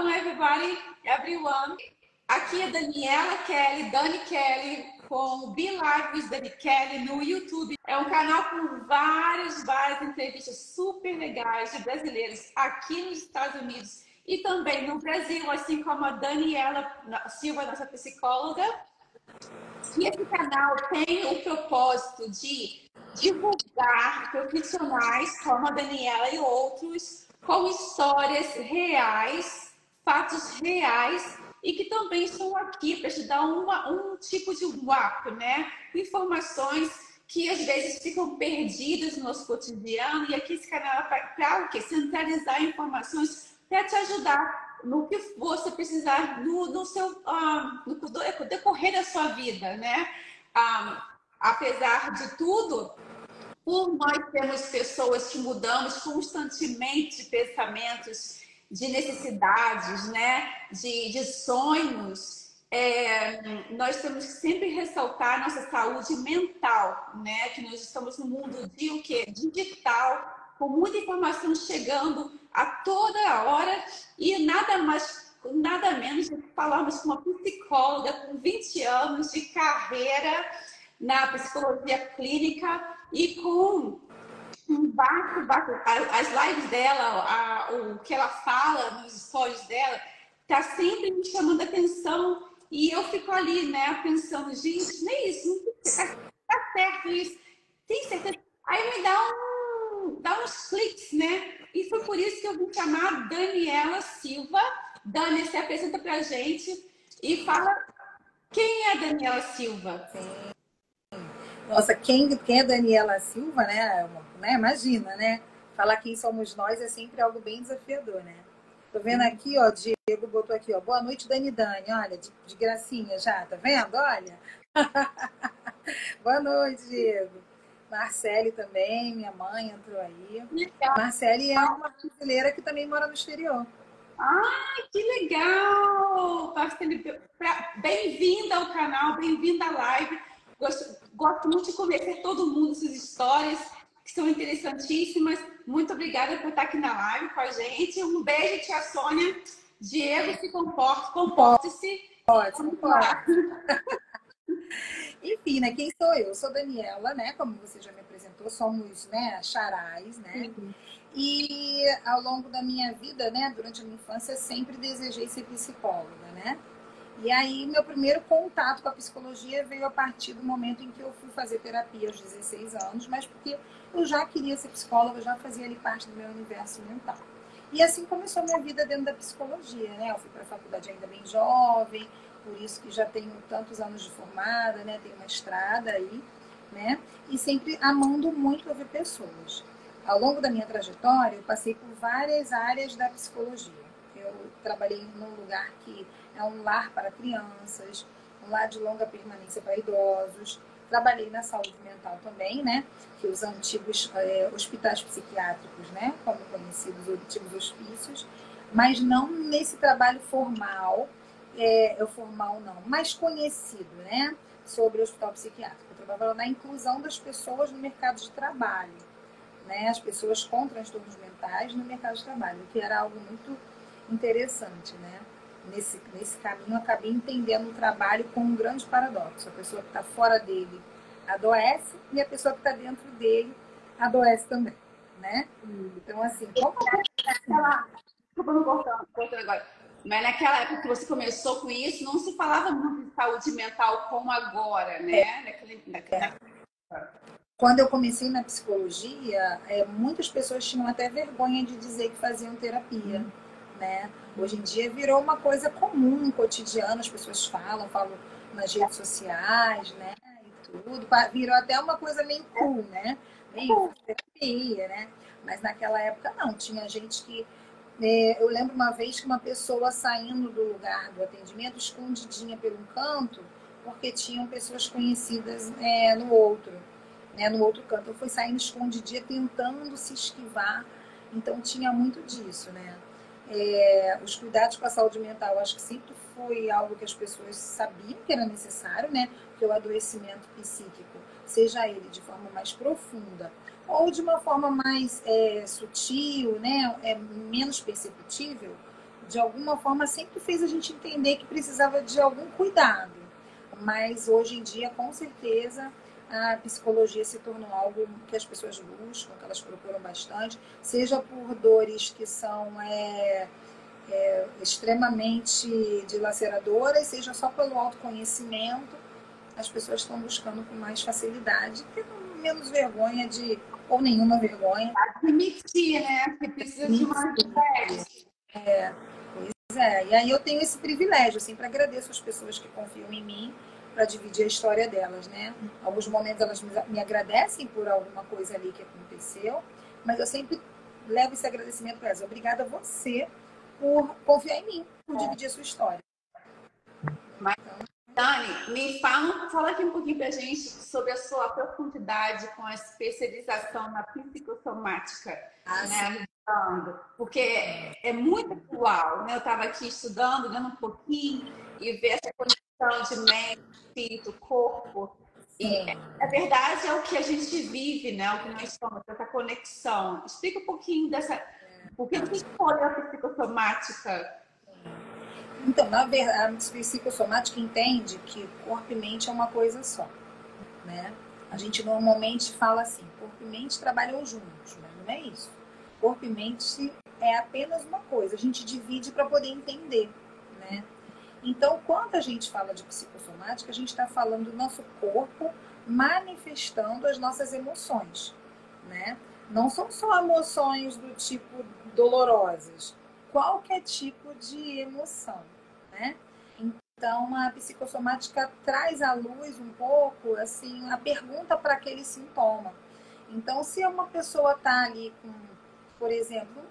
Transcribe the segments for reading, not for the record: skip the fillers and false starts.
Welcome everybody, everyone. Aqui é Daniela Kelly, Dani Kelly, com o Be Live Dani Kelly no YouTube. É um canal com várias entrevistas super legais de brasileiros aqui nos Estados Unidos e também no Brasil, assim como a Daniela Silva, nossa psicóloga. E esse canal tem o propósito de divulgar profissionais como a Daniela e outros com histórias reais, fatos reais e que também estão aqui para te dar um tipo de up, né? Informações que às vezes ficam perdidas no nosso cotidiano e aqui esse canal é para o quê? Centralizar informações para te ajudar no que você precisar no seu no decorrer da sua vida, né? Apesar de tudo, por nós temos pessoas que mudamos constantemente de pensamentos, de necessidades, né? de sonhos, nós temos que sempre ressaltar nossa saúde mental, né? Que nós estamos no mundo de o quê? Digital, com muita informação chegando a toda hora e nada mais, nada menos do que falarmos com uma psicóloga com 20 anos de carreira na psicologia clínica e com um as lives dela, o que ela fala nos stories dela, tá sempre me chamando a atenção e eu fico ali, né, pensando, gente, não é isso, tá certo isso, tem certeza? Aí me dá uns cliques, né? E foi por isso que eu vim chamar Daniela Silva. Dani, se apresenta pra gente e fala quem é a Daniela Silva. Sim. Nossa, quem é Daniela Silva, né? Imagina, né? Falar quem somos nós é sempre algo bem desafiador, né? Tô vendo aqui, ó, Diego botou aqui, ó. Boa noite, Dani, olha, de gracinha já, tá vendo? Olha. Boa noite, Diego. Marcele também, minha mãe entrou aí. Legal. Marcele é uma brasileira que também mora no exterior. Ai, que legal! Bem-vinda ao canal, bem-vinda à live. Gosto muito de conhecer todo mundo, essas histórias que são interessantíssimas. Muito obrigada por estar aqui na live com a gente. Um beijo, tia Sônia. Diego, se comporte-se. Pode. Enfim, né? Quem sou eu? Eu sou Daniela, né? Como você já me apresentou, somos, né, charais, né? Sim. E ao longo da minha vida, né, durante a minha infância, sempre desejei ser psicóloga, né? E aí, meu primeiro contato com a psicologia veio a partir do momento em que eu fui fazer terapia aos 16 anos, mas porque eu já queria ser psicóloga, já fazia ali parte do meu universo mental. E assim começou a minha vida dentro da psicologia, né? Eu fui para a faculdade ainda bem jovem, por isso que já tenho tantos anos de formada, né? Tenho uma estrada aí, né? E sempre amando muito ouvir pessoas. Ao longo da minha trajetória, eu passei por várias áreas da psicologia. Eu trabalhei num lugar que é um lar para crianças, um lar de longa permanência para idosos. Trabalhei na saúde mental também, né? Que os antigos hospitais psiquiátricos, né? Como conhecidos, os antigos hospícios. Mas não nesse trabalho formal, formal não, mas conhecido, né? Sobre o hospital psiquiátrico. Eu trabalhava na inclusão das pessoas no mercado de trabalho. Né, as pessoas com transtornos mentais no mercado de trabalho, que era algo muito interessante, né? Nesse caminho, eu acabei entendendo o trabalho com um grande paradoxo. A pessoa que está fora dele adoece e a pessoa que está dentro dele adoece também, né? Então, assim, Cortando agora. Mas naquela época que você começou com isso, não se falava muito de saúde mental como agora, né? Quando eu comecei na psicologia, muitas pessoas tinham até vergonha de dizer que faziam terapia, né? Hoje em dia virou uma coisa comum, cotidiana, as pessoas falam nas redes sociais, né? E tudo. Virou até uma coisa meio cool, né? Meio terapia, né? Mas naquela época não, tinha gente que... eu lembro uma vez que uma pessoa saindo do lugar do atendimento, escondidinha pelo canto, porque tinham pessoas conhecidas no outro. No outro canto, eu fui saindo escondidinha, tentando se esquivar. Então, tinha muito disso, né? Os cuidados com a saúde mental, acho que sempre foi algo que as pessoas sabiam que era necessário, né? Porque o adoecimento psíquico, seja ele de forma mais profunda ou de uma forma mais sutil, né? Menos perceptível, de alguma forma, sempre fez a gente entender que precisava de algum cuidado. Mas hoje em dia, com certeza, a psicologia se tornou algo que as pessoas buscam, que elas procuram bastante, seja por dores que são extremamente dilaceradoras, seja só pelo autoconhecimento, as pessoas estão buscando com mais facilidade, tendo menos vergonha ou nenhuma vergonha. Admitir, né? Que precisa de uma ajuda. Pois é, e aí eu tenho esse privilégio, sempre agradeço as pessoas que confiam em mim para dividir a história delas, né? Alguns momentos elas me agradecem por alguma coisa ali que aconteceu, mas eu sempre levo esse agradecimento para elas. Obrigada a você por confiar em mim, por dividir a sua história. Mas, Dani, fala aqui um pouquinho pra gente sobre a sua profundidade com a especialização na psicossomática, né? Porque é muito atual, né? Eu estava aqui estudando, dando um pouquinho, e ver essa conexão de mente, espírito, corpo. E a verdade é o que a gente vive, né? O que nós somos, essa conexão. Explica um pouquinho dessa. Por que você escolheu a psicossomática? Então, na verdade, a psicossomática entende que corpo e mente é uma coisa só, né? A gente normalmente fala assim, corpo e mente trabalham juntos, mas não é isso. Corpo e mente é apenas uma coisa, a gente divide para poder entender, né? Então, quando a gente fala de psicossomática, a gente está falando do nosso corpo manifestando as nossas emoções, né? Não são só emoções do tipo dolorosas, qualquer tipo de emoção, né? Então, a psicossomática traz à luz um pouco, assim, a pergunta para aquele sintoma. Então, se uma pessoa está ali com, por exemplo,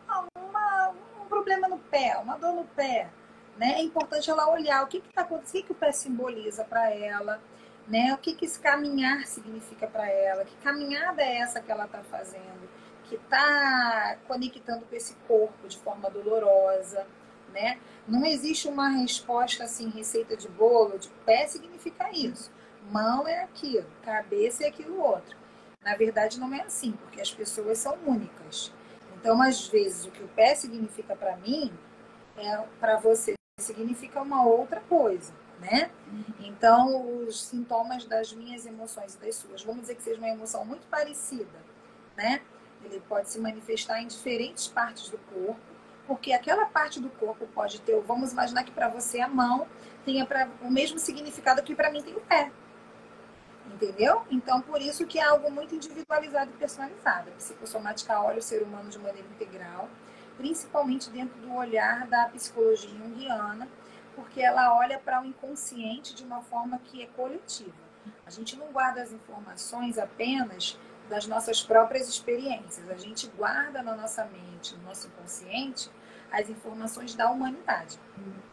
um problema no pé, uma dor no pé, né? É importante ela olhar o que está acontecendo, o que o pé simboliza para ela, né? O que esse caminhar significa para ela, que caminhada é essa que ela está fazendo, que está conectando com esse corpo de forma dolorosa, né? Não existe uma resposta assim, receita de bolo, de pé significa isso, mão é aquilo, cabeça é aquilo outro. Na verdade não é assim, porque as pessoas são únicas. Então, às vezes, o que o pé significa para mim, para você significa uma outra coisa, né? Então, os sintomas das minhas emoções e das suas, vamos dizer que seja uma emoção muito parecida, né? Ele pode se manifestar em diferentes partes do corpo, porque aquela parte do corpo pode ter, vamos imaginar que para você a mão tenha o mesmo significado que para mim tem o pé. Entendeu? Então, por isso que é algo muito individualizado e personalizado. A psicossomática olha o ser humano de maneira integral, principalmente dentro do olhar da psicologia junguiana, porque ela olha para o inconsciente de uma forma que é coletiva. A gente não guarda as informações apenas das nossas próprias experiências, a gente guarda na nossa mente, no nosso inconsciente, as informações da humanidade,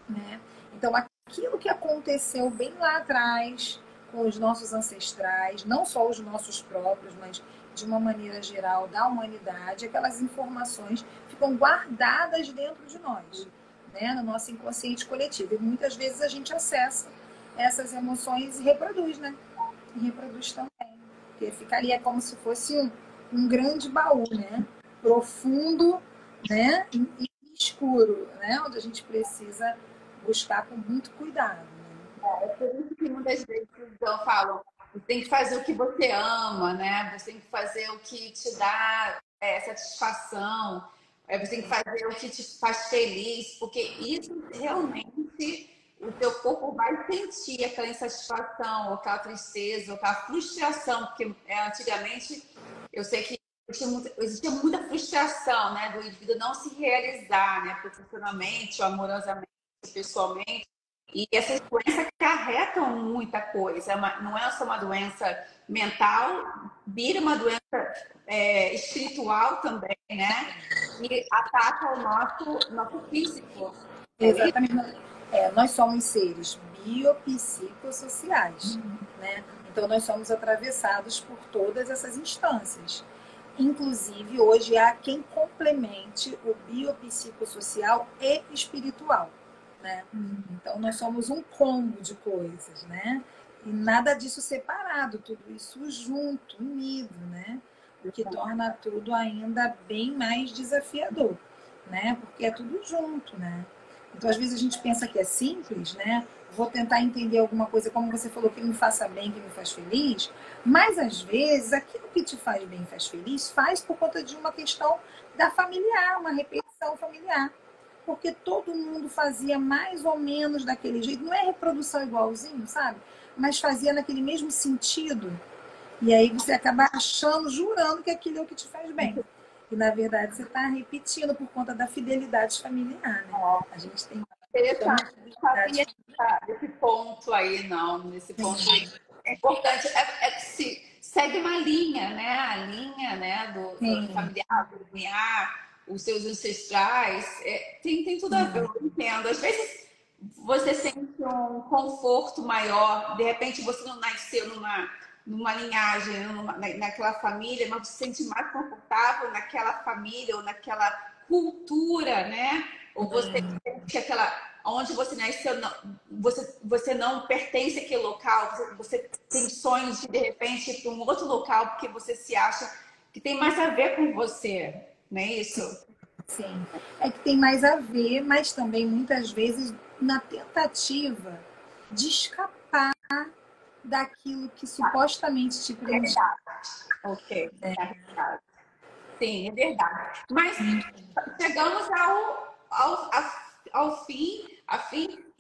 né? Então, aquilo que aconteceu bem lá atrás com os nossos ancestrais, não só os nossos próprios, mas de uma maneira geral da humanidade, aquelas informações ficam guardadas dentro de nós, né, no nosso inconsciente coletivo. E muitas vezes a gente acessa essas emoções e reproduz, né? E reproduz também. Porque fica ali, é como se fosse um grande baú, né? Profundo, né? E escuro, né? Onde a gente precisa buscar com muito cuidado. É por isso que muitas vezes eu falo, você tem que fazer o que você ama, né? Você tem que fazer o que te dá satisfação, você tem que fazer o que te faz feliz, porque isso realmente o teu corpo vai sentir aquela insatisfação, ou aquela tristeza, ou aquela frustração, porque antigamente eu sei que existia muita frustração, né? Do indivíduo não se realizar, né? Profissionalmente, ou amorosamente, pessoalmente. E essas doenças acarretam muita coisa. Não é só uma doença mental, vira uma doença espiritual também, né? E ataca o nosso físico. Exatamente. Nós somos seres biopsicossociais, né? Então, nós somos atravessados por todas essas instâncias. Inclusive, hoje há quem complemente o biopsicossocial e espiritual, né? Então, nós somos um combo de coisas, né? E nada disso separado, tudo isso junto, unido, né? O que torna tudo ainda bem mais desafiador, né? Porque é tudo junto, né? Então, às vezes, a gente pensa que é simples, né? Vou tentar entender alguma coisa, como você falou, que me faça bem, que me faz feliz. Mas, às vezes, aquilo que te faz bem e faz feliz, faz por conta de uma questão da familiar, uma repetição familiar. Porque todo mundo fazia mais ou menos daquele jeito. Não é reprodução igualzinho, sabe? Mas fazia naquele mesmo sentido. E aí você acaba achando, jurando que aquilo é o que te faz bem. E, na verdade, você está repetindo por conta da fidelidade familiar, né? A gente tem Interessante, bastante não fidelidade sabia desse ponto aí, não. Nesse ponto familiar. é importante. É que se segue uma linha, né? A linha, né, do Sim, familiar, do linear, os seus ancestrais. Tem tudo a ver, sim, eu entendo. Às vezes você sente um conforto maior, de repente você não nasceu numa linhagem, naquela família, mas você se sente mais confortável naquela família ou naquela cultura, né? Ou você sente que aquela onde você nasceu, você não pertence àquele local, você tem sonhos de repente ir para um outro local porque você se acha que tem mais a ver com você, não é isso? sim. É que tem mais a ver, mas também muitas vezes na tentativa de escapar daquilo que supostamente te prende. Verdade. Ok, é verdade. Sim, é verdade. Mas chegamos ao fim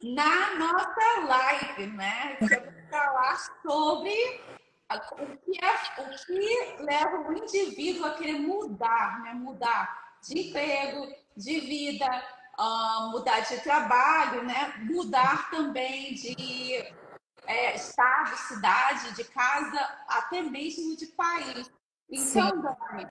na nossa live, né? Que eu vou falar sobre o que leva o indivíduo a querer mudar, né? Mudar de emprego, de vida, mudar de trabalho, né? Mudar também de estado, cidade, de casa, até mesmo de país. Sim. Então, Dani,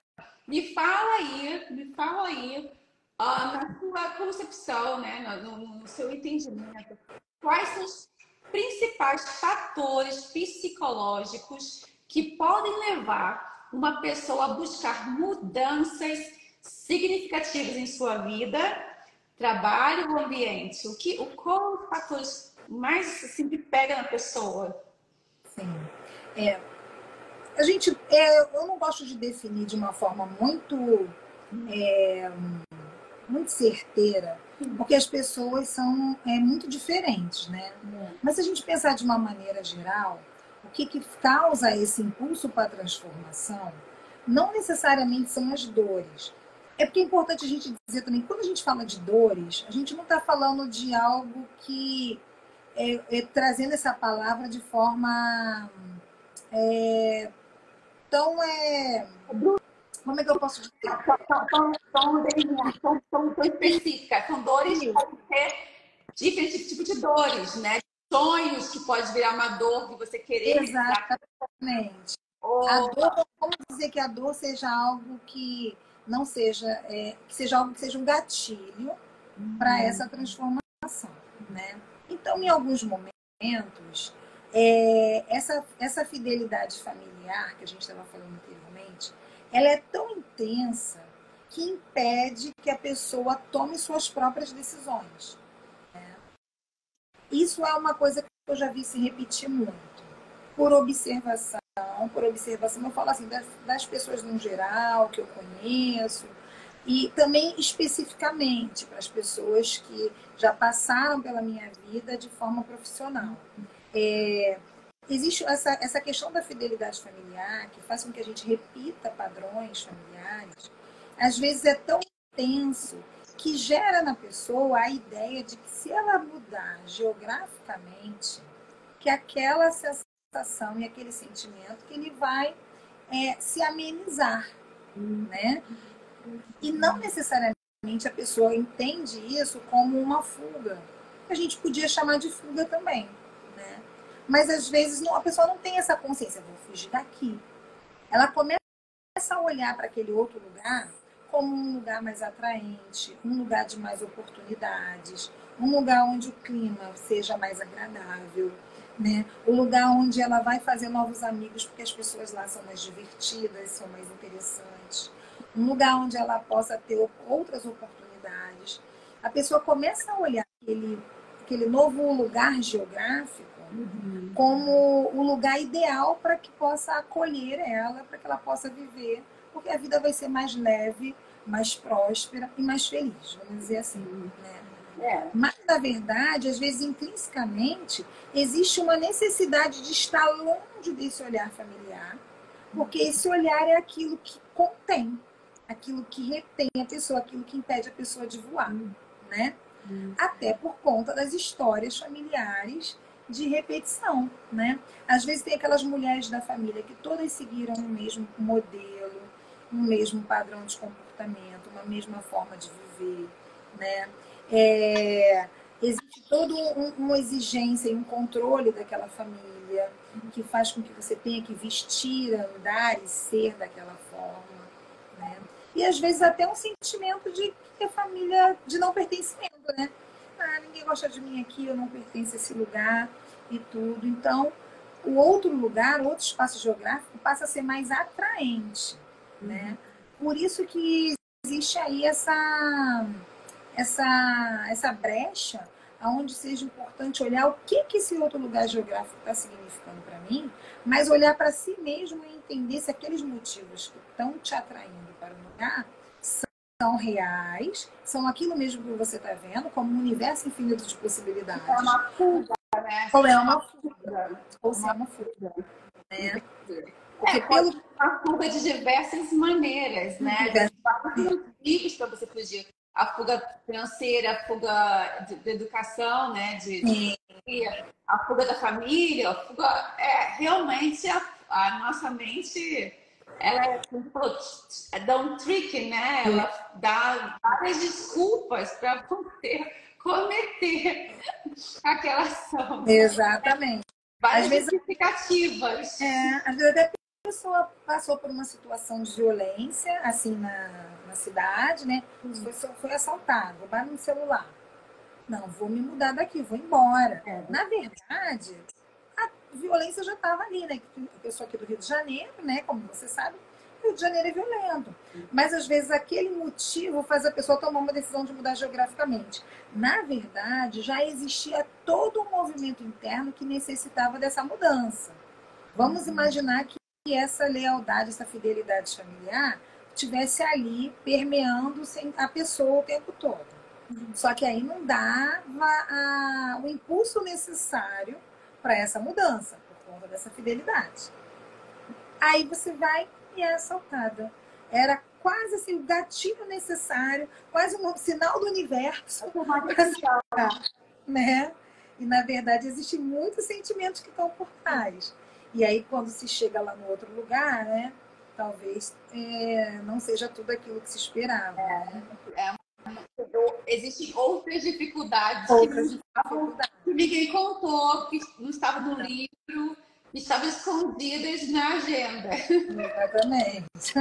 me fala aí, na sua concepção, né, no seu entendimento, quais são os principais fatores psicológicos que podem levar uma pessoa a buscar mudanças significativas em sua vida, trabalho ou ambiente? Qual os fatores mais assim, que pega na pessoa? Sim. É, eu não gosto de definir de uma forma muito certeira, porque as pessoas são muito diferentes, né? Mas se a gente pensar de uma maneira geral, o que causa esse impulso para a transformação não necessariamente são as dores. É porque é importante a gente dizer também, quando a gente fala de dores, a gente não está falando de algo que trazendo essa palavra de forma tão como é que eu posso dizer? São específicas, são dores que Isso, podem ser diferentes tipos de dores, né? Sonhos que pode virar uma dor de você querer realizar. exatamente. A Ou dor, vamos dizer que a dor seja algo que não seja, que seja algo que seja um gatilho para essa transformação, né? Então, em alguns momentos, essa fidelidade familiar que a gente estava falando anteriormente, ela é tão intensa que impede que a pessoa tome suas próprias decisões. Isso é uma coisa que eu já vi se repetir muito. Por observação, eu falo assim, das pessoas no geral, que eu conheço, e também especificamente para as pessoas que já passaram pela minha vida de forma profissional. Existe essa questão da fidelidade familiar, que faz com que a gente repita padrões familiares, às vezes é tão intenso que gera na pessoa a ideia de que se ela mudar geograficamente, que aquela sensação e aquele sentimento que ele vai se amenizar, né? E não necessariamente a pessoa entende isso como uma fuga. A gente podia chamar de fuga também, né? Mas às vezes a pessoa não tem essa consciência, vou fugir daqui. Ela começa a olhar para aquele outro lugar como um lugar mais atraente, um lugar de mais oportunidades, um lugar onde o clima seja mais agradável, né? O lugar onde ela vai fazer novos amigos, porque as pessoas lá são mais divertidas, são mais interessantes. Um lugar onde ela possa ter outras oportunidades. A pessoa começa a olhar aquele novo lugar geográfico como o lugar ideal para que possa acolher ela, para que ela possa viver, porque a vida vai ser mais leve, mais próspera e mais feliz, vamos dizer assim, né? é, Mas na verdade, às vezes intrinsecamente, existe uma necessidade de estar longe desse olhar familiar, porque esse olhar é aquilo que contém, aquilo que retém a pessoa, aquilo que impede a pessoa de voar, né? Até por conta das histórias familiares de repetição, né? Às vezes tem aquelas mulheres da família que todas seguiram o mesmo modelo, um mesmo padrão de comportamento, uma mesma forma de viver, né? Existe toda uma exigência e um controle daquela família que faz com que você tenha que vestir, andar e ser daquela forma, né? E às vezes até um sentimento de que a família de não pertencimento, né? Ah, ninguém gosta de mim aqui, eu não pertenço a esse lugar e tudo. Então, o outro lugar, outro espaço geográfico passa a ser mais atraente, né? Por isso que existe aí essa brecha onde seja importante olhar o que esse outro lugar geográfico está significando para mim, mas olhar para si mesmo e entender se aqueles motivos que estão te atraindo para o lugar são reais, são aquilo mesmo que você está vendo, como um universo infinito de possibilidades. É uma fuga, né? Ou é uma fuga, ou se é uma fuga. Né? Porque pelo... uma fuga de diversas maneiras, né? De vários motivos para você fugir. A fuga financeira, a fuga de educação, né? A fuga da família, a fuga... realmente a nossa mente, ela dá um trick, né? Ela dá várias desculpas para cometer aquela ação. Exatamente. Várias justificativas. Às vezes até a pessoa passou por uma situação de violência, assim, na cidade, né? Foi assaltado, roubaram um celular. Não, vou me mudar daqui, vou embora. Na verdade, a violência já estava ali, né? Eu sou aqui do Rio de Janeiro, né? Como você sabe, Rio de Janeiro é violento. Mas, às vezes, aquele motivo faz a pessoa tomar uma decisão de mudar geograficamente. Na verdade, já existia todo um movimento interno que necessitava dessa mudança. Vamos imaginar que essa lealdade, essa fidelidade familiar estivesse ali permeando a pessoa o tempo todo. Só que aí não dava o impulso necessário para essa mudança, por conta dessa fidelidade. Aí você vai e é assaltada. Era quase assim, o gatilho necessário, quase um sinal do universo para assaltar, né? E, na verdade, existem muitos sentimentos que estão por trás. E aí, quando se chega lá no outro lugar, né? Talvez não seja tudo aquilo que se esperava. Né? Existem outras dificuldades que ninguém contou, que não estavam no livro, que estavam escondidas na agenda. Exatamente.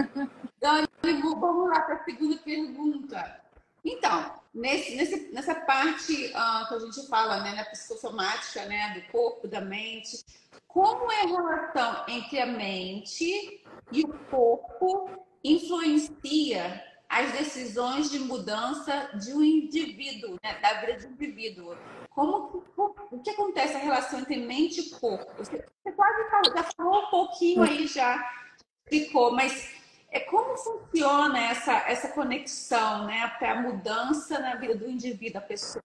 Dani, vamos lá para a segunda pergunta. Então, nessa parte que a gente fala, né, na psicossomática, né, do corpo, da mente, como é a relação entre a mente e o corpo influencia as decisões de mudança de um indivíduo, né, da vida de um indivíduo? O que acontece a relação entre mente e corpo? Você quase já falou um pouquinho aí, já explicou, mas como funciona essa conexão, né, para a mudança na vida do indivíduo, da pessoa?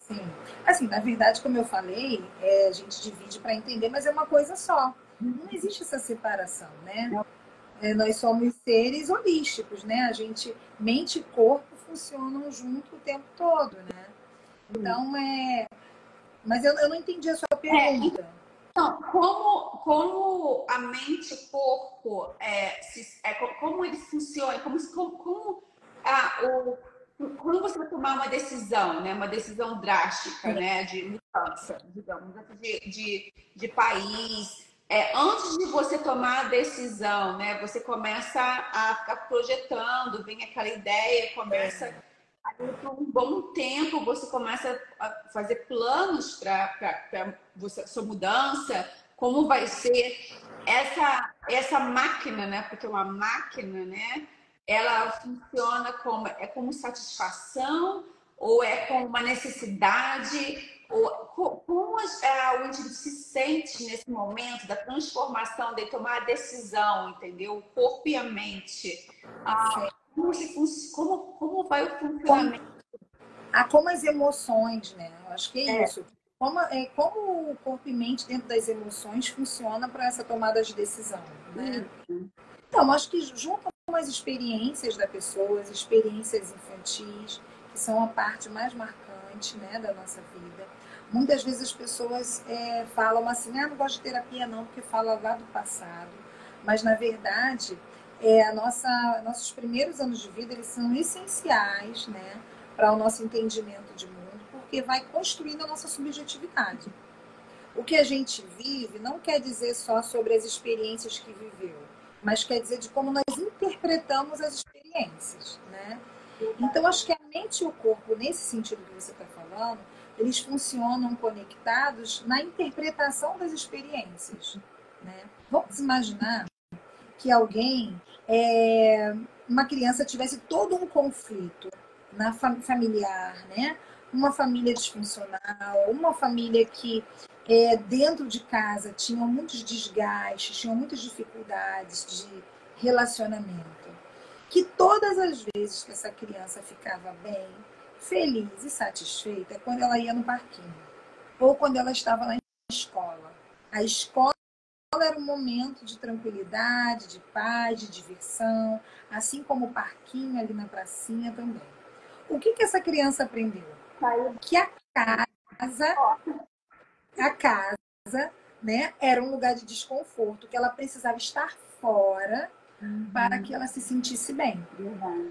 Sim. Assim, na verdade, como eu falei, a gente divide para entender, mas é uma coisa só. Não existe essa separação, né? Nós somos seres holísticos, né? A gente, mente e corpo funcionam junto o tempo todo, né? Então, mas eu não entendi a sua pergunta. Então, como a mente e o corpo, como eles funcionam, quando você vai tomar uma decisão, né, uma decisão drástica, né, de mudança, digamos, de país, antes de você tomar a decisão, né, você começa a ficar projetando, vem aquela ideia, começa por um bom tempo você começa a fazer planos para sua mudança, como vai ser essa máquina, né? Porque uma máquina, né? Ela funciona como satisfação ou é como uma necessidade? Ou, como o indivíduo se sente nesse momento da transformação, de tomar a decisão, entendeu? O corpo e a mente. Como vai o funcionamento? Como as emoções, né? Eu acho que é isso. Como o corpo e mente dentro das emoções funciona para essa tomada de decisão, né? Então, acho que juntam as experiências da pessoa, as experiências infantis, que são a parte mais marcante, né, da nossa vida. Muitas vezes as pessoas falam assim, não gosto de terapia não, porque fala lá do passado. Mas, na verdade, nossos primeiros anos de vida, eles são essenciais, né, para o nosso entendimento de mundo, porque vai construindo a nossa subjetividade. O que a gente vive não quer dizer só sobre as experiências que viveu, mas quer dizer de como nós interpretamos as experiências, né? Então, acho que a mente e o corpo, nesse sentido que você está falando, eles funcionam conectados na interpretação das experiências, né? Vamos imaginar que uma criança tivesse todo um conflito familiar, né? Uma família disfuncional, uma família que dentro de casa tinha muitos desgastes, tinha muitas dificuldades de relacionamento. Que todas as vezes que essa criança ficava bem, feliz e satisfeita é quando ela ia no parquinho ou quando ela estava na escola. A escola era um momento de tranquilidade, de paz, de diversão, assim como o parquinho ali na pracinha também. O que essa criança aprendeu? Que a casa, né, era um lugar de desconforto, que ela precisava estar fora para que ela se sentisse bem.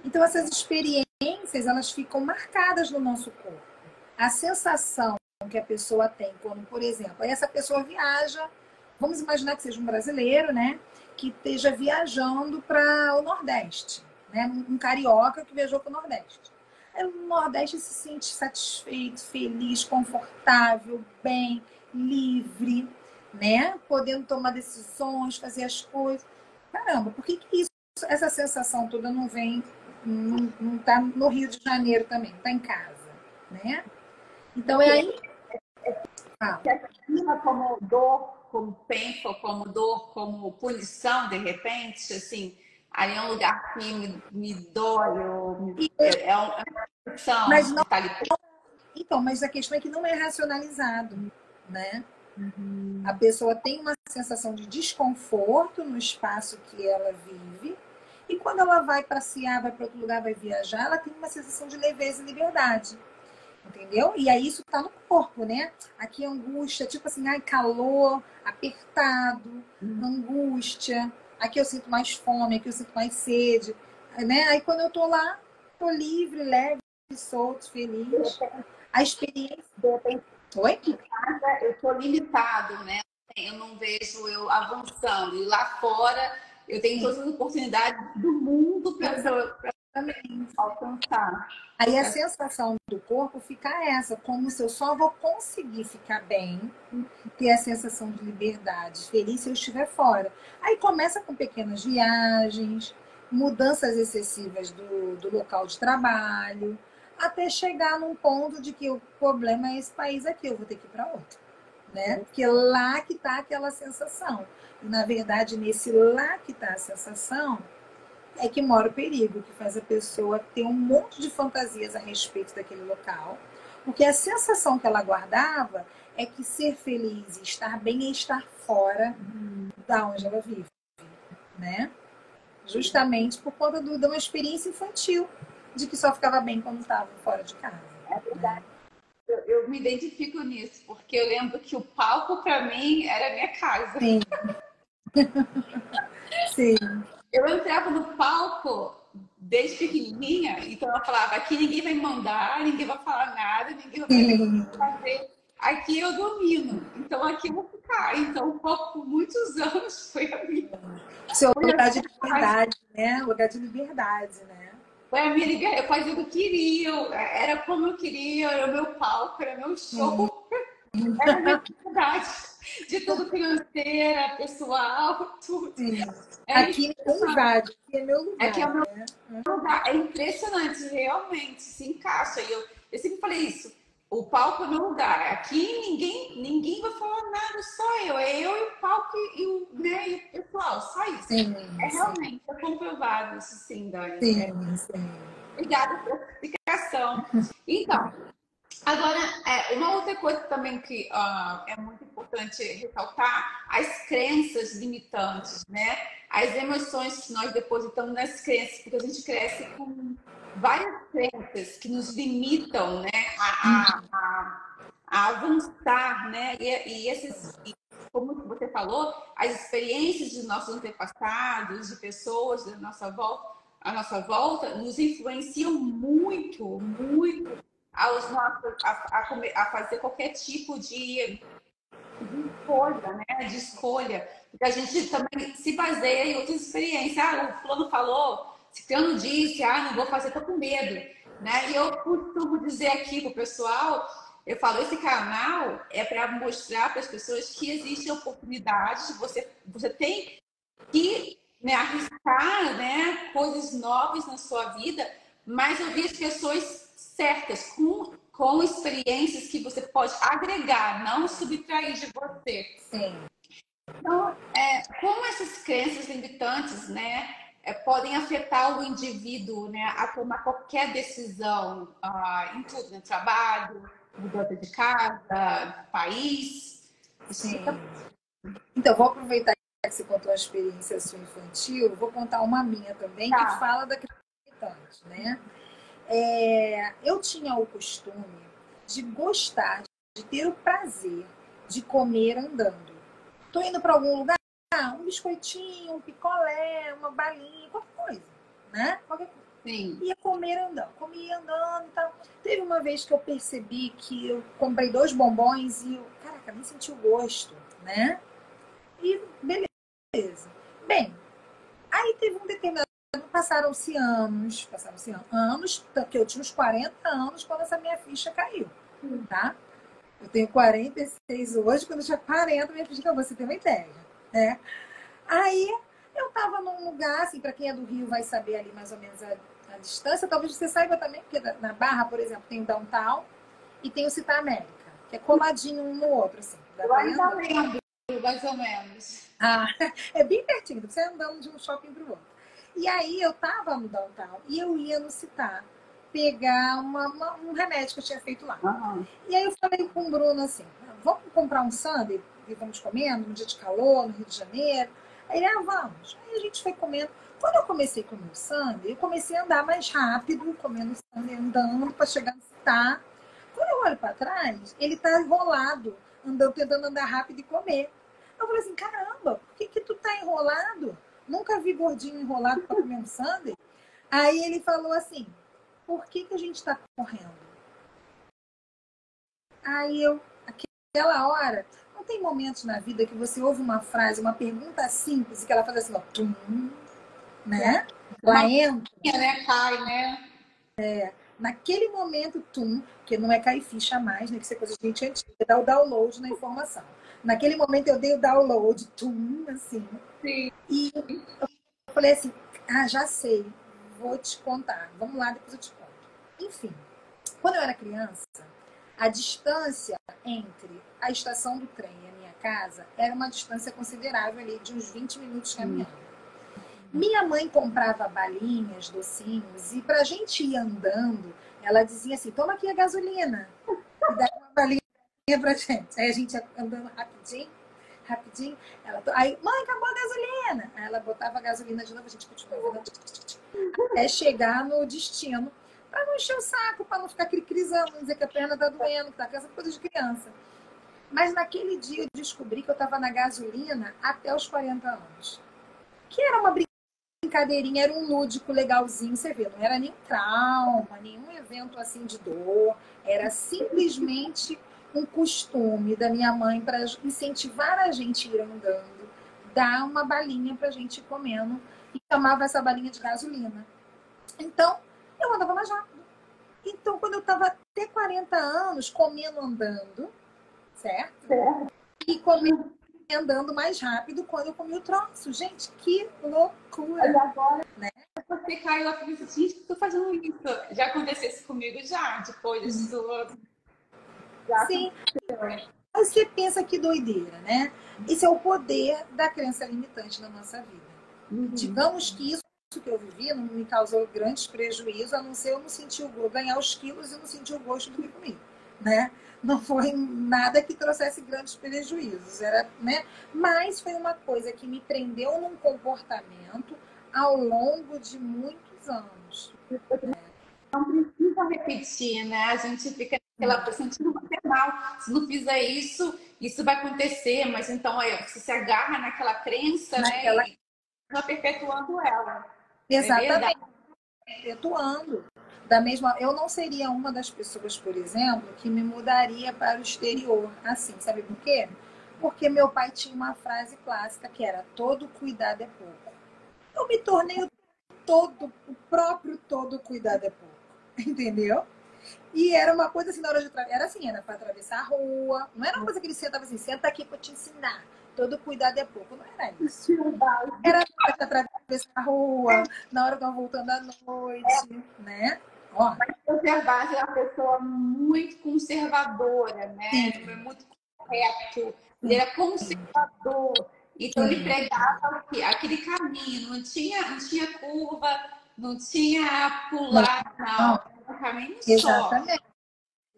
Então, essas experiências, elas ficam marcadas no nosso corpo. A sensação que a pessoa tem quando, por exemplo, essa pessoa viaja, vamos imaginar que seja um brasileiro, né, que esteja viajando para o Nordeste, né, um carioca que viajou para o Nordeste. No Nordeste se sente satisfeito, feliz, confortável, bem, livre, né, podendo tomar decisões, fazer as coisas. Caramba, por que essa sensação toda não vem, não está no Rio de Janeiro também, está em casa, né? Então é aí que aquilo como dor, como pensa, como dor, como punição, de repente, assim, ali é um lugar que me dói, é uma punição mas que não, está ali. então, mas a questão é que não é racionalizado, né? A pessoa tem uma sensação de desconforto no espaço que ela vive, e quando ela vai passear, vai para outro lugar, vai viajar, ela tem uma sensação de leveza e liberdade. Entendeu? E aí isso tá no corpo, né? Aqui angústia, tipo assim, ai, calor, apertado, angústia. Aqui eu sinto mais fome, aqui eu sinto mais sede, né? Aí quando eu tô lá, tô livre, leve, solto, feliz. A experiência. Oi? Eu estou limitado, né? Eu não vejo eu avançando. E lá fora eu tenho todas as oportunidades do mundo para alcançar. Aí a sensação do corpo fica essa, como se eu só vou conseguir ficar bem, ter a sensação de liberdade, feliz se eu estiver fora. Aí começa com pequenas viagens, mudanças excessivas do local de trabalho, até chegar num ponto de que o problema é esse país aqui, eu vou ter que ir para outro. Né? Porque lá que está aquela sensação. E, na verdade, nesse lá que está a sensação, é que mora o perigo, que faz a pessoa ter um monte de fantasias a respeito daquele local, porque a sensação que ela guardava é que ser feliz e estar bem é estar fora da onde ela vive, né? Justamente por conta de uma experiência infantil, de que só ficava bem quando estava fora de casa. É verdade. Eu me identifico nisso, porque eu lembro que o palco para mim era a minha casa. Sim. Sim. Eu entrava no palco desde pequenininha, então eu falava, aqui ninguém vai mandar, ninguém vai falar nada, ninguém vai fazer. Aqui eu domino, então aqui eu vou ficar. Então o palco por muitos anos foi a minha. Seu lugar de liberdade, né? Lugar de liberdade, né? Foi a minha liberdade, eu fazia o que eu queria, era como eu queria, era o meu palco, era o meu show, era a minha liberdade de tudo financeira, pessoal, tudo. Sim. Aqui ninguém invade, aqui é meu lugar. Aqui é o meu lugar. É impressionante, realmente, se encaixa. E eu sempre falei isso. O palco é meu lugar. Aqui ninguém vai falar nada, só eu. É eu e o palco e o pessoal, só isso. Sim, realmente, é comprovado isso sim, Dani. Sim, sim. Obrigada por ficar educação. Então, agora, uma outra coisa também que é muito importante ressaltar, as crenças limitantes, né? As emoções que nós depositamos nas crenças, porque a gente cresce com várias crenças que nos limitam, né? A avançar, né? E esses, como você falou, as experiências de nossos antepassados, de pessoas à nossa volta, nos influenciam muito, muito aos nossos, a fazer qualquer tipo de escolha, né? De escolha. Porque a gente também se baseia em outras experiências. Ah, o fulano falou, Ciclano disse, não vou fazer, tô com medo. Né? E eu costumo dizer aqui pro pessoal, eu falo, esse canal é para mostrar para as pessoas que existem oportunidades, você tem que, né, arriscar, né, coisas novas na sua vida, mas ouvir as pessoas certas, com experiências que você pode agregar, não subtrair de você. Sim. Então, como essas crenças limitantes, né, podem afetar o indivíduo, né, a tomar qualquer decisão em tudo, né, trabalho, mudança de casa, país. Sim. Então, vou aproveitar que você contou a experiência sua infantil, vou contar uma minha também, que fala da crença limitante, né? Eu tinha o costume de gostar, de ter o prazer de comer andando. Tô indo para algum lugar, um biscoitinho, um picolé, uma balinha, qualquer coisa, né? Qualquer coisa. Sim. Ia comer andando, comia andando e tal. Teve uma vez que eu percebi que eu comprei 2 bombons e caraca, nem senti o gosto, né? E beleza. Bem, aí teve um determinado... Passaram-se anos, porque eu tinha uns 40 anos quando essa minha ficha caiu, tá? Eu tenho 46 hoje, quando eu tinha 40, minha ficha caiu, você tem uma ideia, né? Aí eu tava num lugar, assim, para quem é do Rio vai saber ali mais ou menos a distância, talvez você saiba também, porque na Barra, por exemplo, tem o Downtown e tem o Città América, que é coladinho um no outro, assim. Mais ou menos. É bem pertinho, você andando de um shopping pro outro. E aí eu tava no Downtown e eu ia no Città pegar um remédio que eu tinha feito lá. Uhum. E aí eu falei com o Bruno assim, vamos comprar um sundae e vamos comendo, num dia de calor, no Rio de Janeiro. Aí ele, vamos. Aí a gente foi comendo. Quando eu comecei a comer o sundae, eu comecei a andar mais rápido, comendo o sundae, andando para chegar no Città. Quando eu olho para trás, ele tá enrolado, tentando andar rápido e comer. Eu falei assim, caramba, por que tu tá enrolado? Nunca vi gordinho enrolado para comer um sundae. Aí ele falou assim, por que a gente tá correndo? Aí aquela hora, não tem momentos na vida que você ouve uma frase, uma pergunta simples, e que ela faz assim, ó, tum, né? Ela entra. Né? Cai, né? Naquele momento, tum, que não é cair ficha mais, né? Que isso é coisa de gente antiga, dá o download na informação. Naquele momento eu dei o download, tum, assim. Sim. E eu falei assim, já sei, vou te contar. Vamos lá, depois eu te conto. Enfim, quando eu era criança, a distância entre a estação do trem e a minha casa era uma distância considerável ali, de uns 20 minutos caminhando. Minha mãe comprava balinhas, docinhos, e pra gente ir andando, ela dizia assim, toma aqui a gasolina. E dava uma balinha pra gente. Aí a gente ia andando rapidinho. Aí, mãe, acabou a gasolina. Aí ela botava a gasolina de novo, a gente continuava até chegar no destino. Pra não encher o saco, pra não ficar crisando, não dizer que a perna tá doendo, que tá cansada, coisa de criança. Mas naquele dia eu descobri que eu tava na gasolina até os 40 anos. Que era uma brincadeirinha, era um lúdico legalzinho, você vê, não era nenhum trauma, nenhum evento assim de dor, era simplesmente um costume da minha mãe para incentivar a gente a ir andando, dar uma balinha pra gente ir comendo e chamava essa balinha de gasolina. Então, eu andava mais rápido. Então, quando eu tava até 40 anos, comendo andando, certo? E comendo andando mais rápido quando eu comi o troço. Gente, que loucura! Mas agora, né? Você caiu a cabeça, gente, que tô fazendo isso. Já aconteceu isso comigo já, depois disso. Sim. Você pensa que doideira, né? Esse é o poder da crença limitante na nossa vida. Digamos que isso que eu vivi não me causou grandes prejuízos, a não ser eu não sentir o gosto, ganhar os quilos e não sentir o gosto do que comi, né? Não foi nada que trouxesse grandes prejuízos, era, né? Mas foi uma coisa que me prendeu num comportamento ao longo de muitos anos. Não precisa repetir, né? A gente fica naquela sentindo mal. Se não fizer isso, isso vai acontecer. Mas então você se agarra naquela crença, Naquela... né? E vai perpetuando ela. É verdade. Exatamente, perpetuando. Da mesma, eu não seria uma das pessoas, por exemplo, que me mudaria para o exterior, assim, sabe por quê? Porque meu pai tinha uma frase clássica que era: todo cuidado é pouco. Eu me tornei o próprio todo cuidado é pouco, entendeu? E era uma coisa assim, na hora de era assim, era para atravessar a rua, não era uma coisa que ele sentava assim, senta aqui para te ensinar. Todo cuidado é pouco, não era isso. Era para atravessar a rua, na hora que eu voltando à noite, né? Ó, O Gervásio é uma pessoa muito conservadora, né? sim, Ele é muito correto, ele era conservador. Então ele sim, pregava aquele caminho, não tinha curva, não tinha pular, não. não, Era um caminho só, exatamente.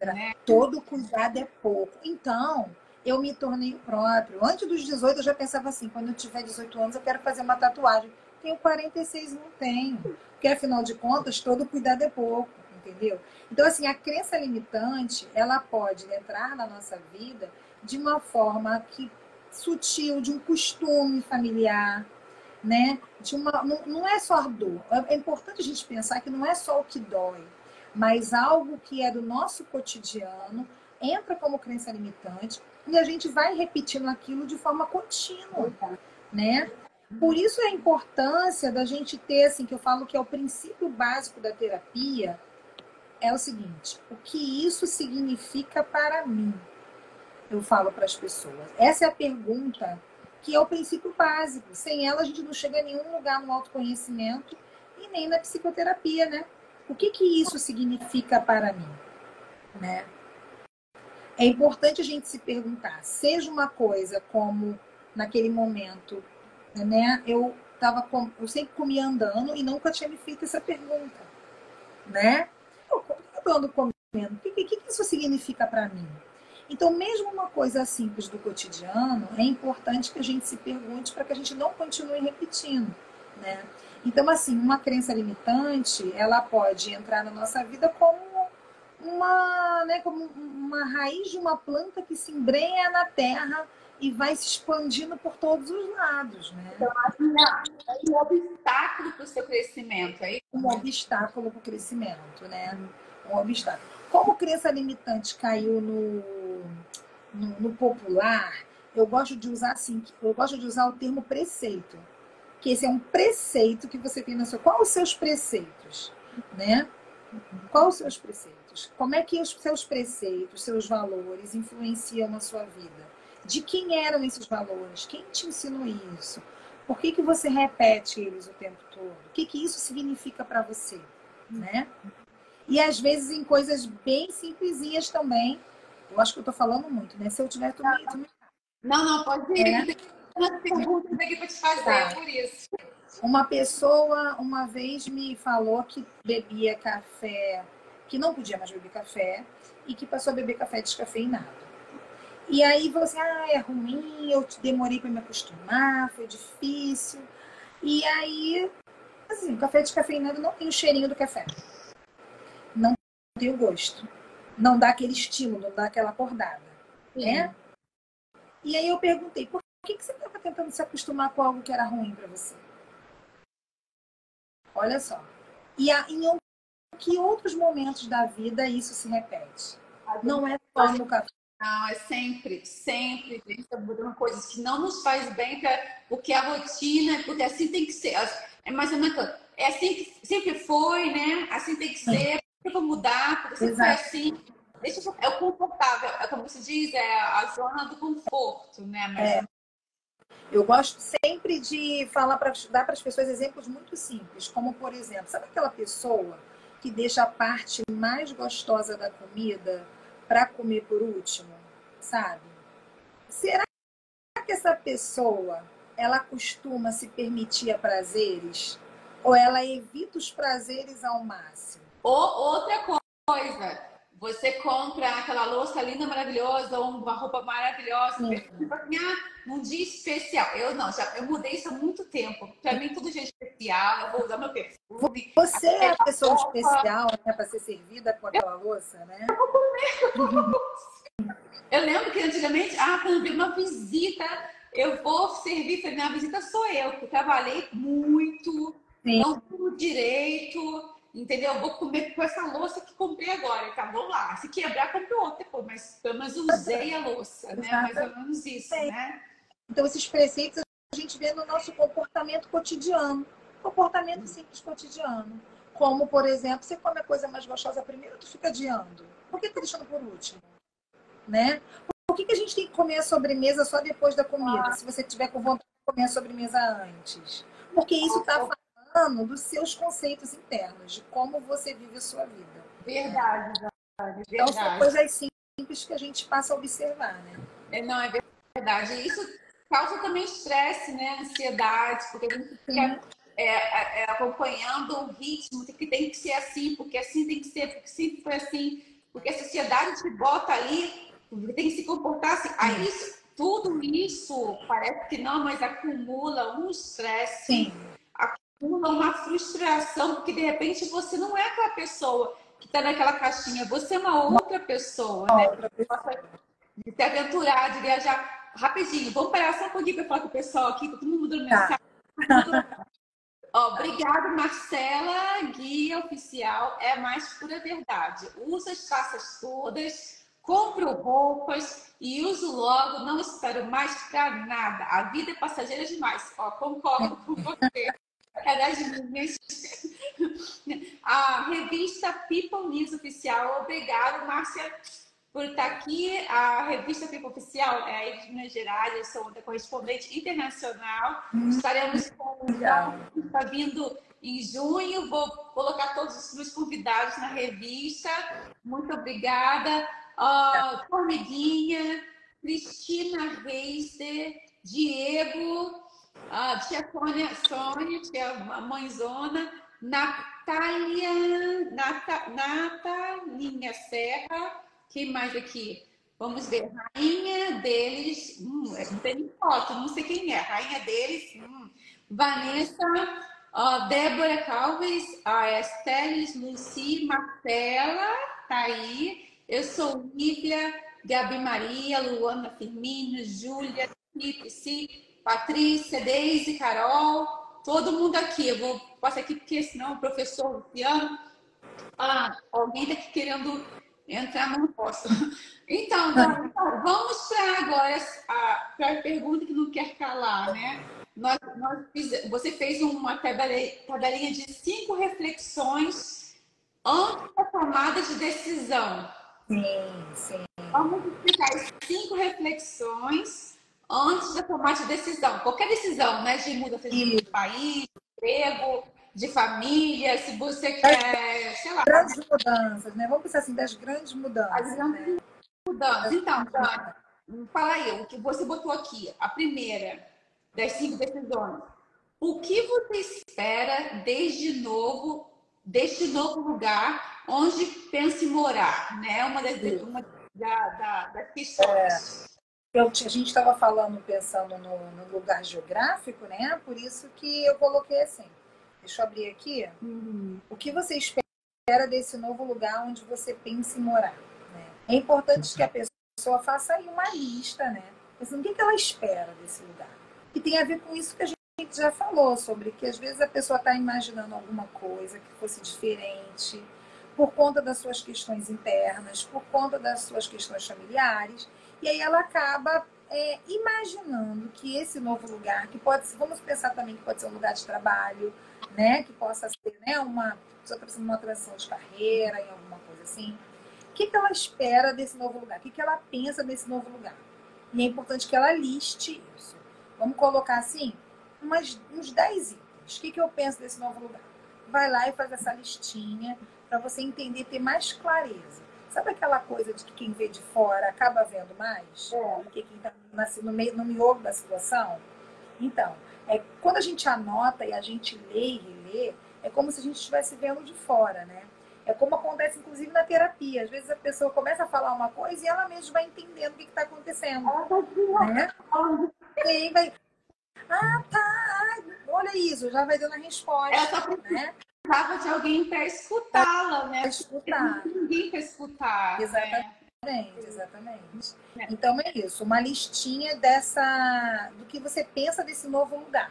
né? Todo cuidado é pouco. Então, eu me tornei o próprio. Antes dos 18, eu já pensava assim: quando eu tiver 18 anos, eu quero fazer uma tatuagem. Tenho 46, não tenho. Porque, afinal de contas, todo cuidado é pouco, entendeu? Então, assim, a crença limitante, ela pode entrar na nossa vida de uma forma que sutil, de um costume familiar, né? De uma, não é só a dor. É importante a gente pensar que não é só o que dói, mas algo que é do nosso cotidiano entra como crença limitante e a gente vai repetindo aquilo de forma contínua, né? Por isso a importância da gente ter, assim, que eu falo que é o princípio básico da terapia, é o seguinte: o que isso significa para mim? Eu falo para as pessoas. Essa é a pergunta que é o princípio básico. Sem ela, a gente não chega a nenhum lugar no autoconhecimento e nem na psicoterapia, né? O que isso significa para mim, né? É importante a gente se perguntar, seja uma coisa como naquele momento, né? Eu sempre comia andando e nunca tinha me feito essa pergunta, né? Eu ando comendo, o que isso significa para mim? Então, mesmo uma coisa simples do cotidiano, é importante que a gente se pergunte para que a gente não continue repetindo, né? Então, assim, uma crença limitante, ela pode entrar na nossa vida como uma raiz de uma planta que se embrenha na terra e vai se expandindo por todos os lados, né? Então, é um obstáculo para o seu crescimento. Aí, Um obstáculo para o crescimento, né? Um obstáculo. Como crença limitante caiu no popular, eu gosto de usar assim, eu gosto de usar o termo preceito, que esse é um preceito que você tem na sua. Quais os seus preceitos, né? Quais os seus preceitos? Como é que os seus preceitos, seus valores influenciam na sua vida? De quem eram esses valores? Quem te ensinou isso? Por que você repete eles o tempo todo? O que isso significa para você, né? E às vezes em coisas bem simplesinhas também. Eu acho que eu estou falando muito, né? Se eu tiver, tu me não, pode ir, que é, tem umas perguntas aqui para te fazer, tá. por isso. Uma pessoa uma vez me falou que bebia café, que não podia mais beber café e que passou a beber café descafeinado. E aí falou assim: ah, é ruim, eu demorei para me acostumar, foi difícil. E aí, assim, o café descafeinado não tem o cheirinho do café, não tem o gosto, não dá aquele estímulo, não dá aquela acordada, Sim. né? E aí eu perguntei: por que você estava tentando se acostumar com algo que era ruim para você? Olha só. E em que outros momentos da vida isso se repete? Não é só no café. Não, é sempre, sempre, gente, tá mudando coisas que não nos faz bem, porque a rotina, porque assim tem que ser. É mais ou menos, é assim que sempre foi, né? Assim tem que ser, eu vou mudar, porque sempre foi Exato. assim. É o confortável, é como se diz, é a zona do conforto, né? Mas Eu gosto sempre de falar para dar para as pessoas exemplos muito simples, como por exemplo, sabe aquela pessoa que deixa a parte mais gostosa da comida para comer por último, sabe? Será que essa pessoa ela costuma se permitir prazeres? Ou ela evita os prazeres ao máximo? Outra coisa, você compra aquela louça linda, maravilhosa, ou uma roupa maravilhosa, tipo assim, num dia especial. Eu não, eu mudei isso há muito tempo. Para mim, todo dia é especial, eu vou usar meu perfume, Você é a aquela pessoa roupa. especial, né, para ser servida com aquela louça, né? Eu lembro que antigamente, quando vem uma visita, eu vou servir, minha visita sou eu, que trabalhei muito, Sim. não tudo direito, entendeu? Eu vou comer com essa louça que comprei agora, tá? Vou lá. Se quebrar, compro outra depois, mas pelo menos usei a louça, né? Mais ou menos isso, né? Então, esses preceitos a gente vê no nosso comportamento cotidiano. Comportamento simples cotidiano. Como, por exemplo, você come a coisa mais gostosa primeiro, tu fica adiando. Por que tá deixando por último? Né? Por que a gente tem que comer a sobremesa só depois da comida, se você tiver com vontade de comer a sobremesa antes? Porque isso está falando dos seus conceitos internos, de como você vive a sua vida. Verdade, verdade, Então, são verdade. coisas simples que a gente passa a observar, né? Não, é verdade. Isso causa também estresse, né? Ansiedade, porque a gente fica acompanhando o ritmo que tem que ser assim, porque assim tem que ser, porque sempre foi assim, porque a sociedade te bota ali, tem que se comportar assim. Aí tudo isso parece que não, mas acumula um estresse, acumula uma frustração, porque de repente você não é aquela pessoa que está naquela caixinha, você é uma outra pessoa, né? De se aventurar, de viajar rapidinho. Vamos parar só um pouquinho para falar com o pessoal aqui, todo mundo mandando mensagem. Obrigado, Marcela, guia oficial, é a mais pura verdade. Usa as taças todas, compro roupas e uso logo, não espero mais para nada. A vida é passageira demais. Concordo com você. É das minhas. A revista People News Oficial. Obrigado, Márcia, por estar aqui. A revista People Oficial é aí de Minas Gerais, eu sou uma correspondente internacional. Estaremos com o João, que está vindo em junho. Vou colocar todos os meus convidados na revista. Muito obrigada. Formiguinha, Cristina Reiser, Diego, tia Sônia, tia mãezona, Natalinha Serra, quem mais aqui? Vamos ver, rainha deles, não tem foto, não sei quem é, rainha deles, Vanessa, Débora Calves, a Esteles, Luci, Marcela, tá aí, eu sou Lívia, Gabi Maria, Luana Firmino, Júlia, Cipci, Patrícia, Deise, Carol, todo mundo aqui. Eu vou passar aqui porque senão o professor Luciano, alguém está aqui querendo entrar, mas não posso. Então, vamos para agora para a pergunta que não quer calar, né? Você fez uma tabelinha de 5 reflexões antes da tomada de decisão. Sim. Vamos explicar as 5 reflexões antes da tomada de decisão. Qualquer decisão, né? De mudança de país, de emprego, de família, se você quer, sei lá. Grandes mudanças, né? Vamos pensar assim, das grandes mudanças. As grandes mudanças. Então, Dani, fala aí, o que você botou aqui, a primeira das 5 decisões. O que você espera deste novo lugar onde pensa em morar, né? Uma das questões. A gente estava falando, pensando no lugar geográfico, né? Por isso que eu coloquei assim. Deixa eu abrir aqui. O que você espera desse novo lugar onde você pensa em morar? Né? É importante que a pessoa faça aí uma lista, né? Pensando o que ela espera desse lugar. Que tem a ver com isso que a gente já falou, sobre que às vezes a pessoa está imaginando alguma coisa que fosse diferente, por conta das suas questões internas, por conta das suas questões familiares, e aí ela acaba imaginando que esse novo lugar, que pode ser, vamos pensar também que pode ser um lugar de trabalho, né, que possa ser, né, uma pessoa está precisando de uma transição de carreira, em alguma coisa assim. O que ela espera desse novo lugar? O que ela pensa desse novo lugar? E é importante que ela liste isso. Vamos colocar assim, uns 10 itens. O que eu penso desse novo lugar? Vai lá e faz essa listinha para você entender, ter mais clareza. Sabe aquela coisa de que quem vê de fora acaba vendo mais? Porque quem está no miolo da situação? Então, quando a gente anota e a gente lê e relê, é como se a gente estivesse vendo de fora, né? É como acontece, inclusive, na terapia. Às vezes a pessoa começa a falar uma coisa e ela mesma vai entendendo o que está acontecendo, né? E aí vai, tá, olha isso, já vai dando a Ela resposta, só né? precisava de alguém para escutá-la, né? Escutar. Ninguém para escutar, né? Exatamente. Então é isso, uma listinha do que você pensa desse novo lugar.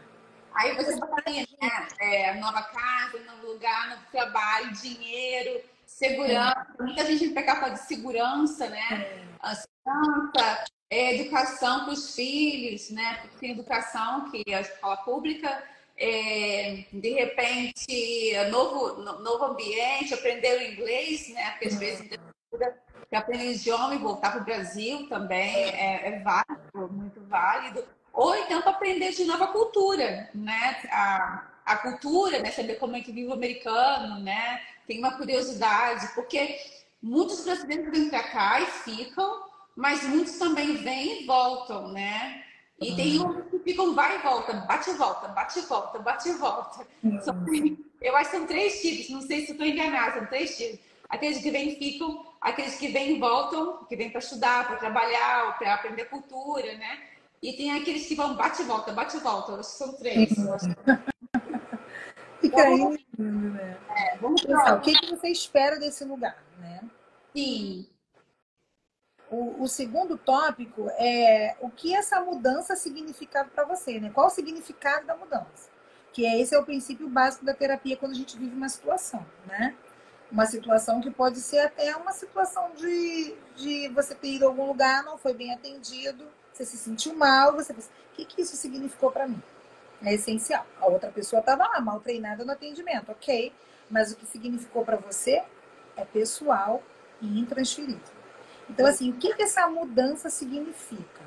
Aí você botaria, né? Nova casa, novo lugar, novo trabalho, dinheiro, segurança. Muita gente vai pegar de segurança, né? A segurança, educação para os filhos, né? Porque tem educação, que é a escola pública, de repente, novo ambiente, aprender o inglês, né? Porque às vezes para aprender idioma e voltar para o Brasil também é válido, muito válido. Ou então para aprender de nova cultura, né? A cultura, né? Saber como é que vive o americano, né? Tem uma curiosidade, porque muitos brasileiros vêm para cá e ficam, mas muitos também vêm e voltam, né? E tem uns que ficam vai e volta, bate e volta, bate e volta, bate e volta. Eu acho que são 3 tipos, não sei se estou enganada, são 3 tipos. Aqueles que vêm e ficam, aqueles que vêm e voltam, que vêm para estudar, para trabalhar, para aprender cultura, né? E tem aqueles que vão bate e volta, bate e volta. Eu acho que são 3. Fica aí, né? Vamos Pensar, o para que você espera desse lugar, né? sim. O segundo tópico é o que essa mudança significa para você, né? Qual o significado da mudança? Que esse é o princípio básico da terapia quando a gente vive uma situação, né? Uma situação que pode ser até uma situação de você ter ido a algum lugar, não foi bem atendido, você se sentiu mal, você pensa, o que isso significou para mim? É essencial. A outra pessoa estava lá, mal treinada no atendimento, ok, mas o que significou para você é pessoal e intransferível. Então, assim, o que essa mudança significa?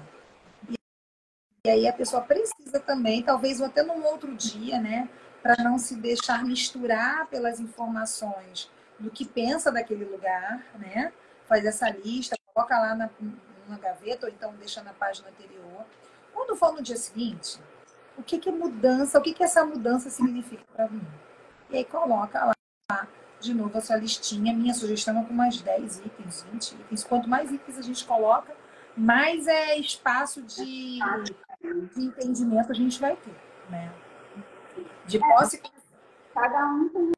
E aí a pessoa precisa também, talvez até num outro dia, né, para não se deixar misturar pelas informações do que pensa daquele lugar, né? Faz essa lista, coloca lá na gaveta ou então deixa na página anterior. Quando for no dia seguinte, o que é mudança, o que essa mudança significa para mim? E aí coloca lá de novo a sua listinha. Minha sugestão é com mais 10 itens, 20 itens. Quanto mais itens a gente coloca, mais espaço de entendimento a gente vai ter, né? De posse. Cada um tem,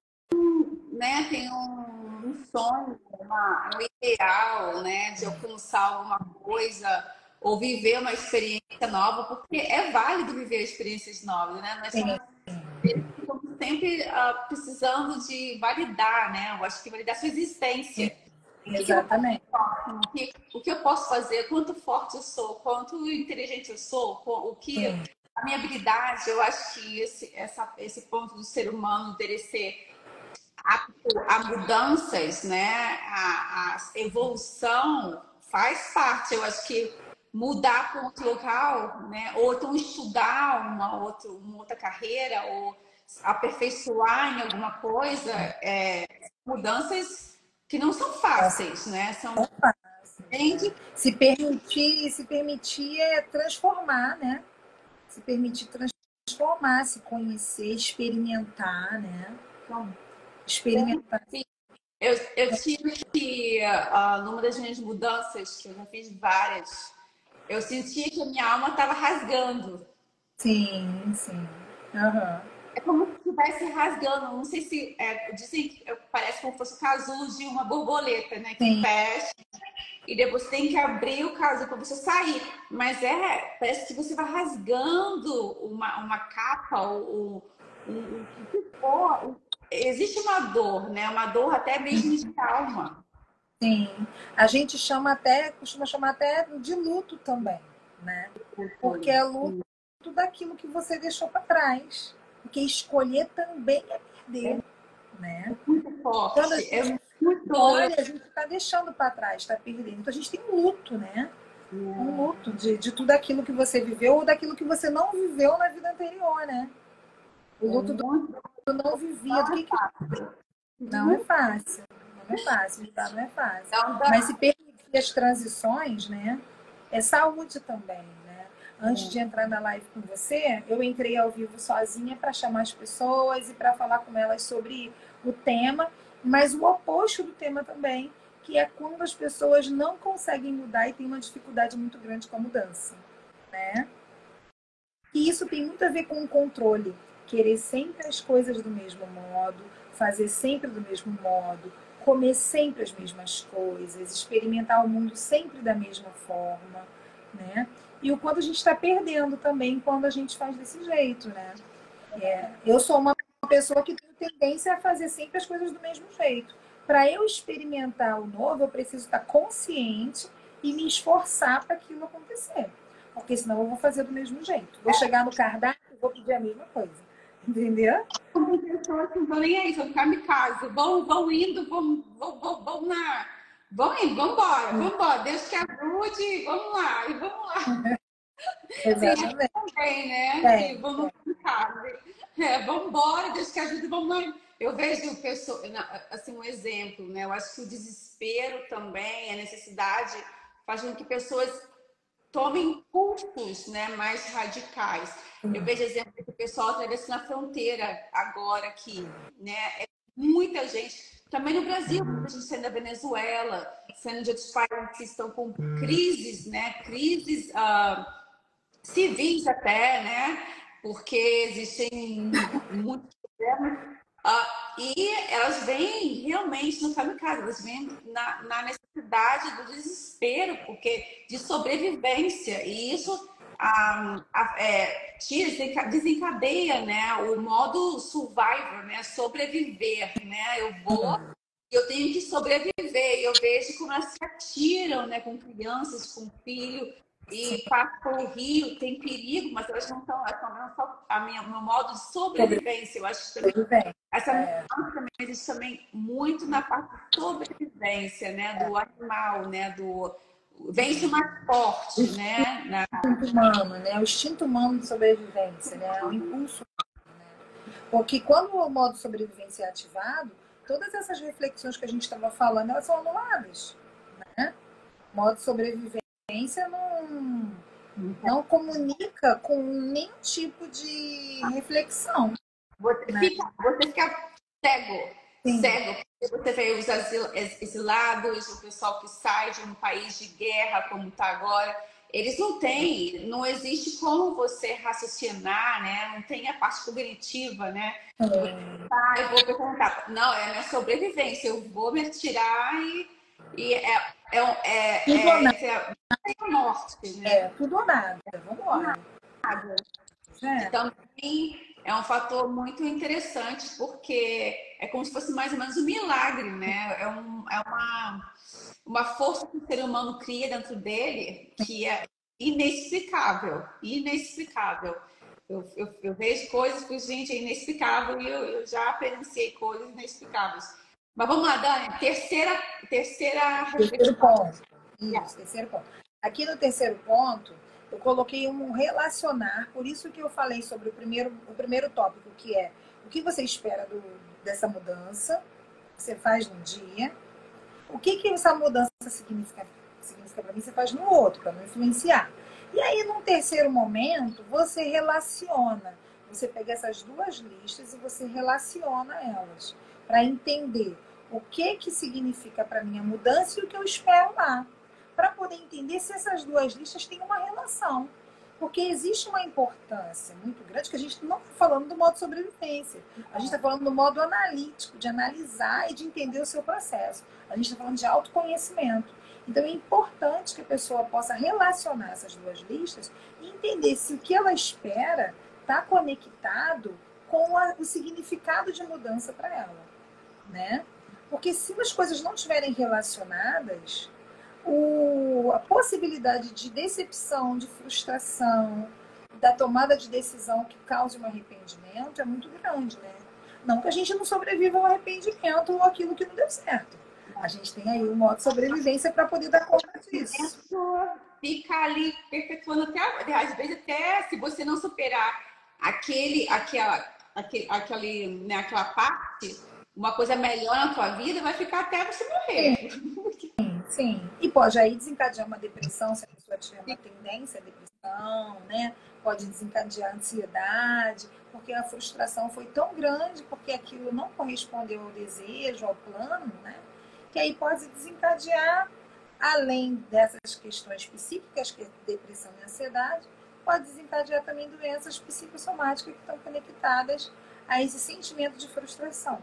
né, tem um sonho, um ideal, né, de alcançar alguma coisa ou viver uma experiência nova, porque é válido viver experiências novas, né? Nós estamos sempre precisando de validar, né? Eu acho que validar sua existência. Exatamente. O que eu posso fazer, quanto forte eu sou, quanto inteligente eu sou, o que a minha habilidade, eu acho que esse ponto do ser humano dele ser apto a mudanças, né? A evolução faz parte. Eu acho que mudar para outro local, né? Ou então estudar uma outra carreira, ou aperfeiçoar em alguma coisa, mudanças que não são fáceis, né? São Se permitir é transformar, né? Se permitir transformar, se conhecer, experimentar, né? Experimentar. Eu tive que, numa das minhas mudanças, que eu já fiz várias, eu sentia que a minha alma estava rasgando. Sim, sim. Uhum. É como se estivesse rasgando. Não sei se. Dizem que parece como se fosse o casulo de uma borboleta, né? Que Sim. fecha e depois você tem que abrir o casulo para você sair. Mas parece que você vai rasgando uma capa ou o que for. Existe uma dor, né? Uma dor até mesmo de alma. Sim. A gente costuma chamar até de luto também, né? Porque é luto daquilo que você deixou para trás. Porque escolher também é perder, né? Muito forte. Quando a gente olha, a gente está deixando para trás, está perdendo. Então a gente tem um luto, né? Um luto de tudo aquilo que você viveu ou daquilo que você não viveu na vida anterior, né? O luto do não vivido. Não é fácil. Não é fácil, mudar não é fácil. Mas se permitir as transições, né? É saúde também, né? Antes de entrar na live com você, eu entrei ao vivo sozinha para chamar as pessoas e para falar com elas sobre o tema, mas o oposto do tema também, que é quando as pessoas não conseguem mudar e têm uma dificuldade muito grande com a mudança, né? E isso tem muito a ver com o controle, querer sempre as coisas do mesmo modo, fazer sempre do mesmo modo, comer sempre as mesmas coisas, experimentar o mundo sempre da mesma forma, né? E o quanto a gente está perdendo também quando a gente faz desse jeito, né? Eu sou uma pessoa que tem tendência a fazer sempre as coisas do mesmo jeito. Para eu experimentar o novo, eu preciso estar consciente e me esforçar para aquilo acontecer. Porque senão eu vou fazer do mesmo jeito. Vou chegar no cardápio e vou pedir a mesma coisa. Entendeu? Tem pessoas que não estão nem aí, são kamikaze. Vão indo, vão na. Vão indo, vamos embora. Deus te ajude, vamos lá, e vamos lá. Exatamente. Também, né? Que vamos kamikaze. Vamos embora, Deus te ajude, vamos lá. Eu vejo pessoas, assim, um exemplo, né? Eu acho que o desespero também, a necessidade, faz com que pessoas tomem cursos, né, mais radicais. Eu vejo exemplo do pessoal atravessando a fronteira agora aqui, né? É muita gente, também no Brasil, muita gente saindo da Venezuela, saindo de outros países que estão com crises, né? Crises civis até, né? Porque existem muitos problemas. E elas vêm realmente no kamikaze, elas vêm na necessidade do desespero, porque de sobrevivência. E isso desencadeia, né, o modo survivor, né, sobreviver. Né? Eu tenho que sobreviver. E eu vejo como elas se atiram, né, com crianças, com filho, e passam pelo rio, tem perigo, mas elas não estão, elas só meu modo de sobrevivência. Eu acho que também essa mudança também existe também muito na parte de sobrevivência, né, do animal, né, do vence o mais forte, né, O instinto humano, né? O instinto humano de sobrevivência, né? O impulso humano, né? Porque quando o modo sobrevivência é ativado, todas essas reflexões que a gente estava falando, elas são anuladas, né? O modo sobrevivência não comunica com nenhum tipo de reflexão. Você fica cego. Sim. Cego, porque você vê os exilados, o pessoal que sai de um país de guerra, como está agora, eles não existe como você raciocinar, né? Não tem a parte cognitiva, né? Eu vou perguntar, não, é a minha sobrevivência, eu vou me atirar e a morte, né? Tudo ou nada, vamos embora. Também é um fator muito interessante, porque é como se fosse mais ou menos um milagre, né? Uma força que o ser humano cria dentro dele que é inexplicável, inexplicável. Eu vejo coisas que, gente, é inexplicável e eu já presenciei coisas inexplicáveis. Mas vamos lá, Dani, terceira Terceiro ponto. Isso, terceiro ponto. Aqui no terceiro ponto, eu coloquei um relacionar, por isso que eu falei sobre o primeiro tópico, que é o que você espera dessa mudança, que você faz num dia, o que essa mudança significa para mim, você faz no outro, para não influenciar. E aí, num terceiro momento, você relaciona. Você pega essas duas listas e você relaciona elas, para entender o que significa para mim a mudança e o que eu espero lá. Para poder entender se essas duas listas têm uma relação. Porque existe uma importância muito grande, que a gente não está falando do modo sobrevivência. A gente está falando do modo analítico, de analisar e de entender o seu processo. A gente está falando de autoconhecimento. Então é importante que a pessoa possa relacionar essas duas listas e entender se o que ela espera está conectado com o significado de mudança para ela, né? Porque se as coisas não estiverem relacionadas, a possibilidade de decepção, de frustração, da tomada de decisão que cause um arrependimento é muito grande, né? Não que a gente não sobreviva ao arrependimento ou aquilo que não deu certo. A gente tem aí um modo de sobrevivência para poder dar conta disso. Fica ali perpetuando até, às vezes até se você não superar aquela parte, uma coisa melhor na tua vida vai ficar até você morrer. Sim. E pode aí desencadear uma depressão, se a pessoa tiver uma tendência à depressão, né? Pode desencadear ansiedade, porque a frustração foi tão grande, porque aquilo não correspondeu ao desejo, ao plano, né? Que aí pode desencadear, além dessas questões psíquicas, que é depressão e ansiedade, pode desencadear também doenças psicossomáticas que estão conectadas a esse sentimento de frustração,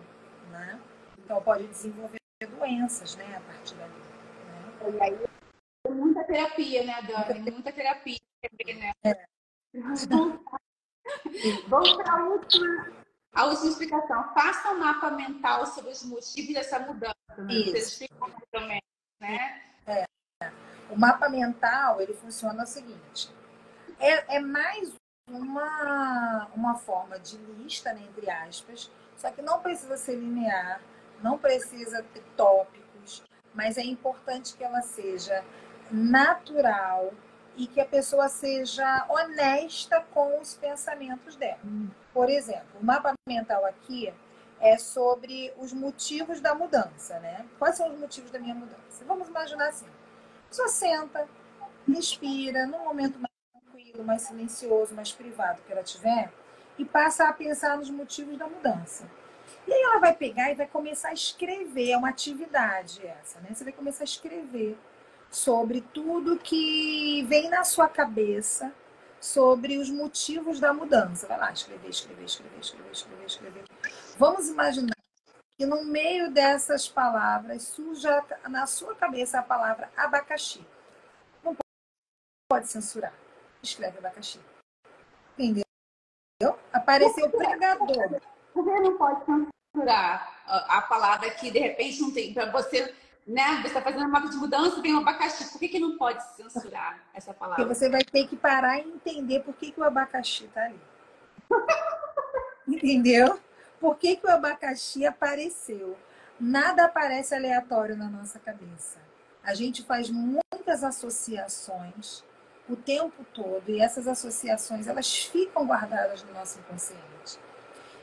né? Então pode desenvolver doenças, né, a partir dali. Né? E aí, muita terapia, né, Dani? Muita terapia, né? É. Vamos para a última explicação. Faça um mapa mental sobre os motivos dessa mudança. Né? Vocês explicam também, né? O mapa mental, ele funciona o seguinte. É mais uma forma de lista, né, entre aspas, só que não precisa ser linear, não precisa ter tópicos, mas é importante que ela seja natural e que a pessoa seja honesta com os pensamentos dela. Por exemplo, o mapa mental aqui é sobre os motivos da mudança, né? Quais são os motivos da minha mudança? Vamos imaginar assim. A pessoa senta, respira, num momento mais tranquilo, mais silencioso, mais privado que ela tiver, e passa a pensar nos motivos da mudança. E aí ela vai pegar e vai começar a escrever, é uma atividade essa, né? Você vai começar a escrever sobre tudo que vem na sua cabeça, sobre os motivos da mudança. Vai lá, escrever, escrever, escrever, escrever, escrever, escrever. Vamos imaginar que no meio dessas palavras surja na sua cabeça a palavra abacaxi. Não pode censurar. Escreve abacaxi. Entendeu? Apareceu o pregador. Você não pode censurar a palavra que de repente não tem. Para você, né? Você está fazendo uma de mudança, tem um abacaxi. Por que não pode censurar essa palavra? Porque você vai ter que parar e entender por que o abacaxi está ali. Entendeu? Por que o abacaxi apareceu? Nada aparece aleatório na nossa cabeça. A gente faz muitas associações o tempo todo e essas associações elas ficam guardadas no nosso inconsciente.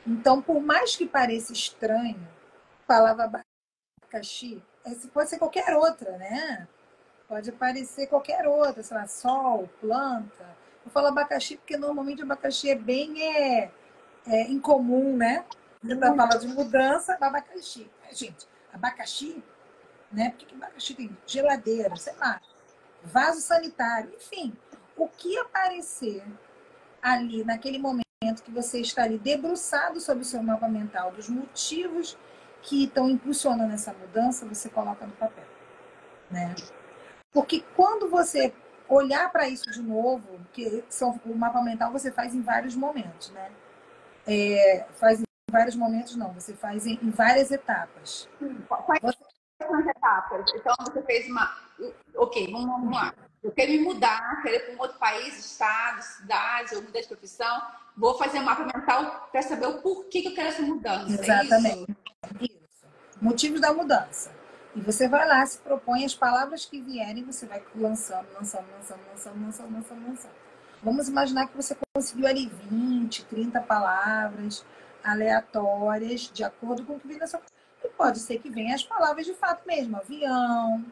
Então, por mais que pareça estranho, a palavra abacaxi pode ser qualquer outra, né? Pode aparecer qualquer outra, sei lá, sol, planta. Eu falo abacaxi porque normalmente abacaxi é bem incomum, né? Você tá falando de mudança, abacaxi. Gente, abacaxi, né? Por que abacaxi tem geladeira, sei lá, vaso sanitário, enfim. O que aparecer ali naquele momento que você está ali debruçado sobre o seu mapa mental, dos motivos que estão impulsionando essa mudança, você coloca no papel, né? Porque quando você olhar para isso de novo, que o mapa mental você faz em vários momentos, né? Faz em vários momentos, não, você faz em várias etapas. Quais são as etapas? Então, você fez uma. Ok, vamos lá. Eu quero me mudar, quero ir para um outro país, estado, cidade, ou mudar de profissão. Vou fazer um mapa mental para saber o porquê que eu quero essa mudança. Exatamente. É isso? Isso. Motivos da mudança. E você vai lá, se propõe as palavras que vierem, você vai lançando. Vamos imaginar que você conseguiu ali 20, 30 palavras aleatórias, de acordo com o que vem na sua... E pode ser que venham as palavras de fato mesmo. Avião,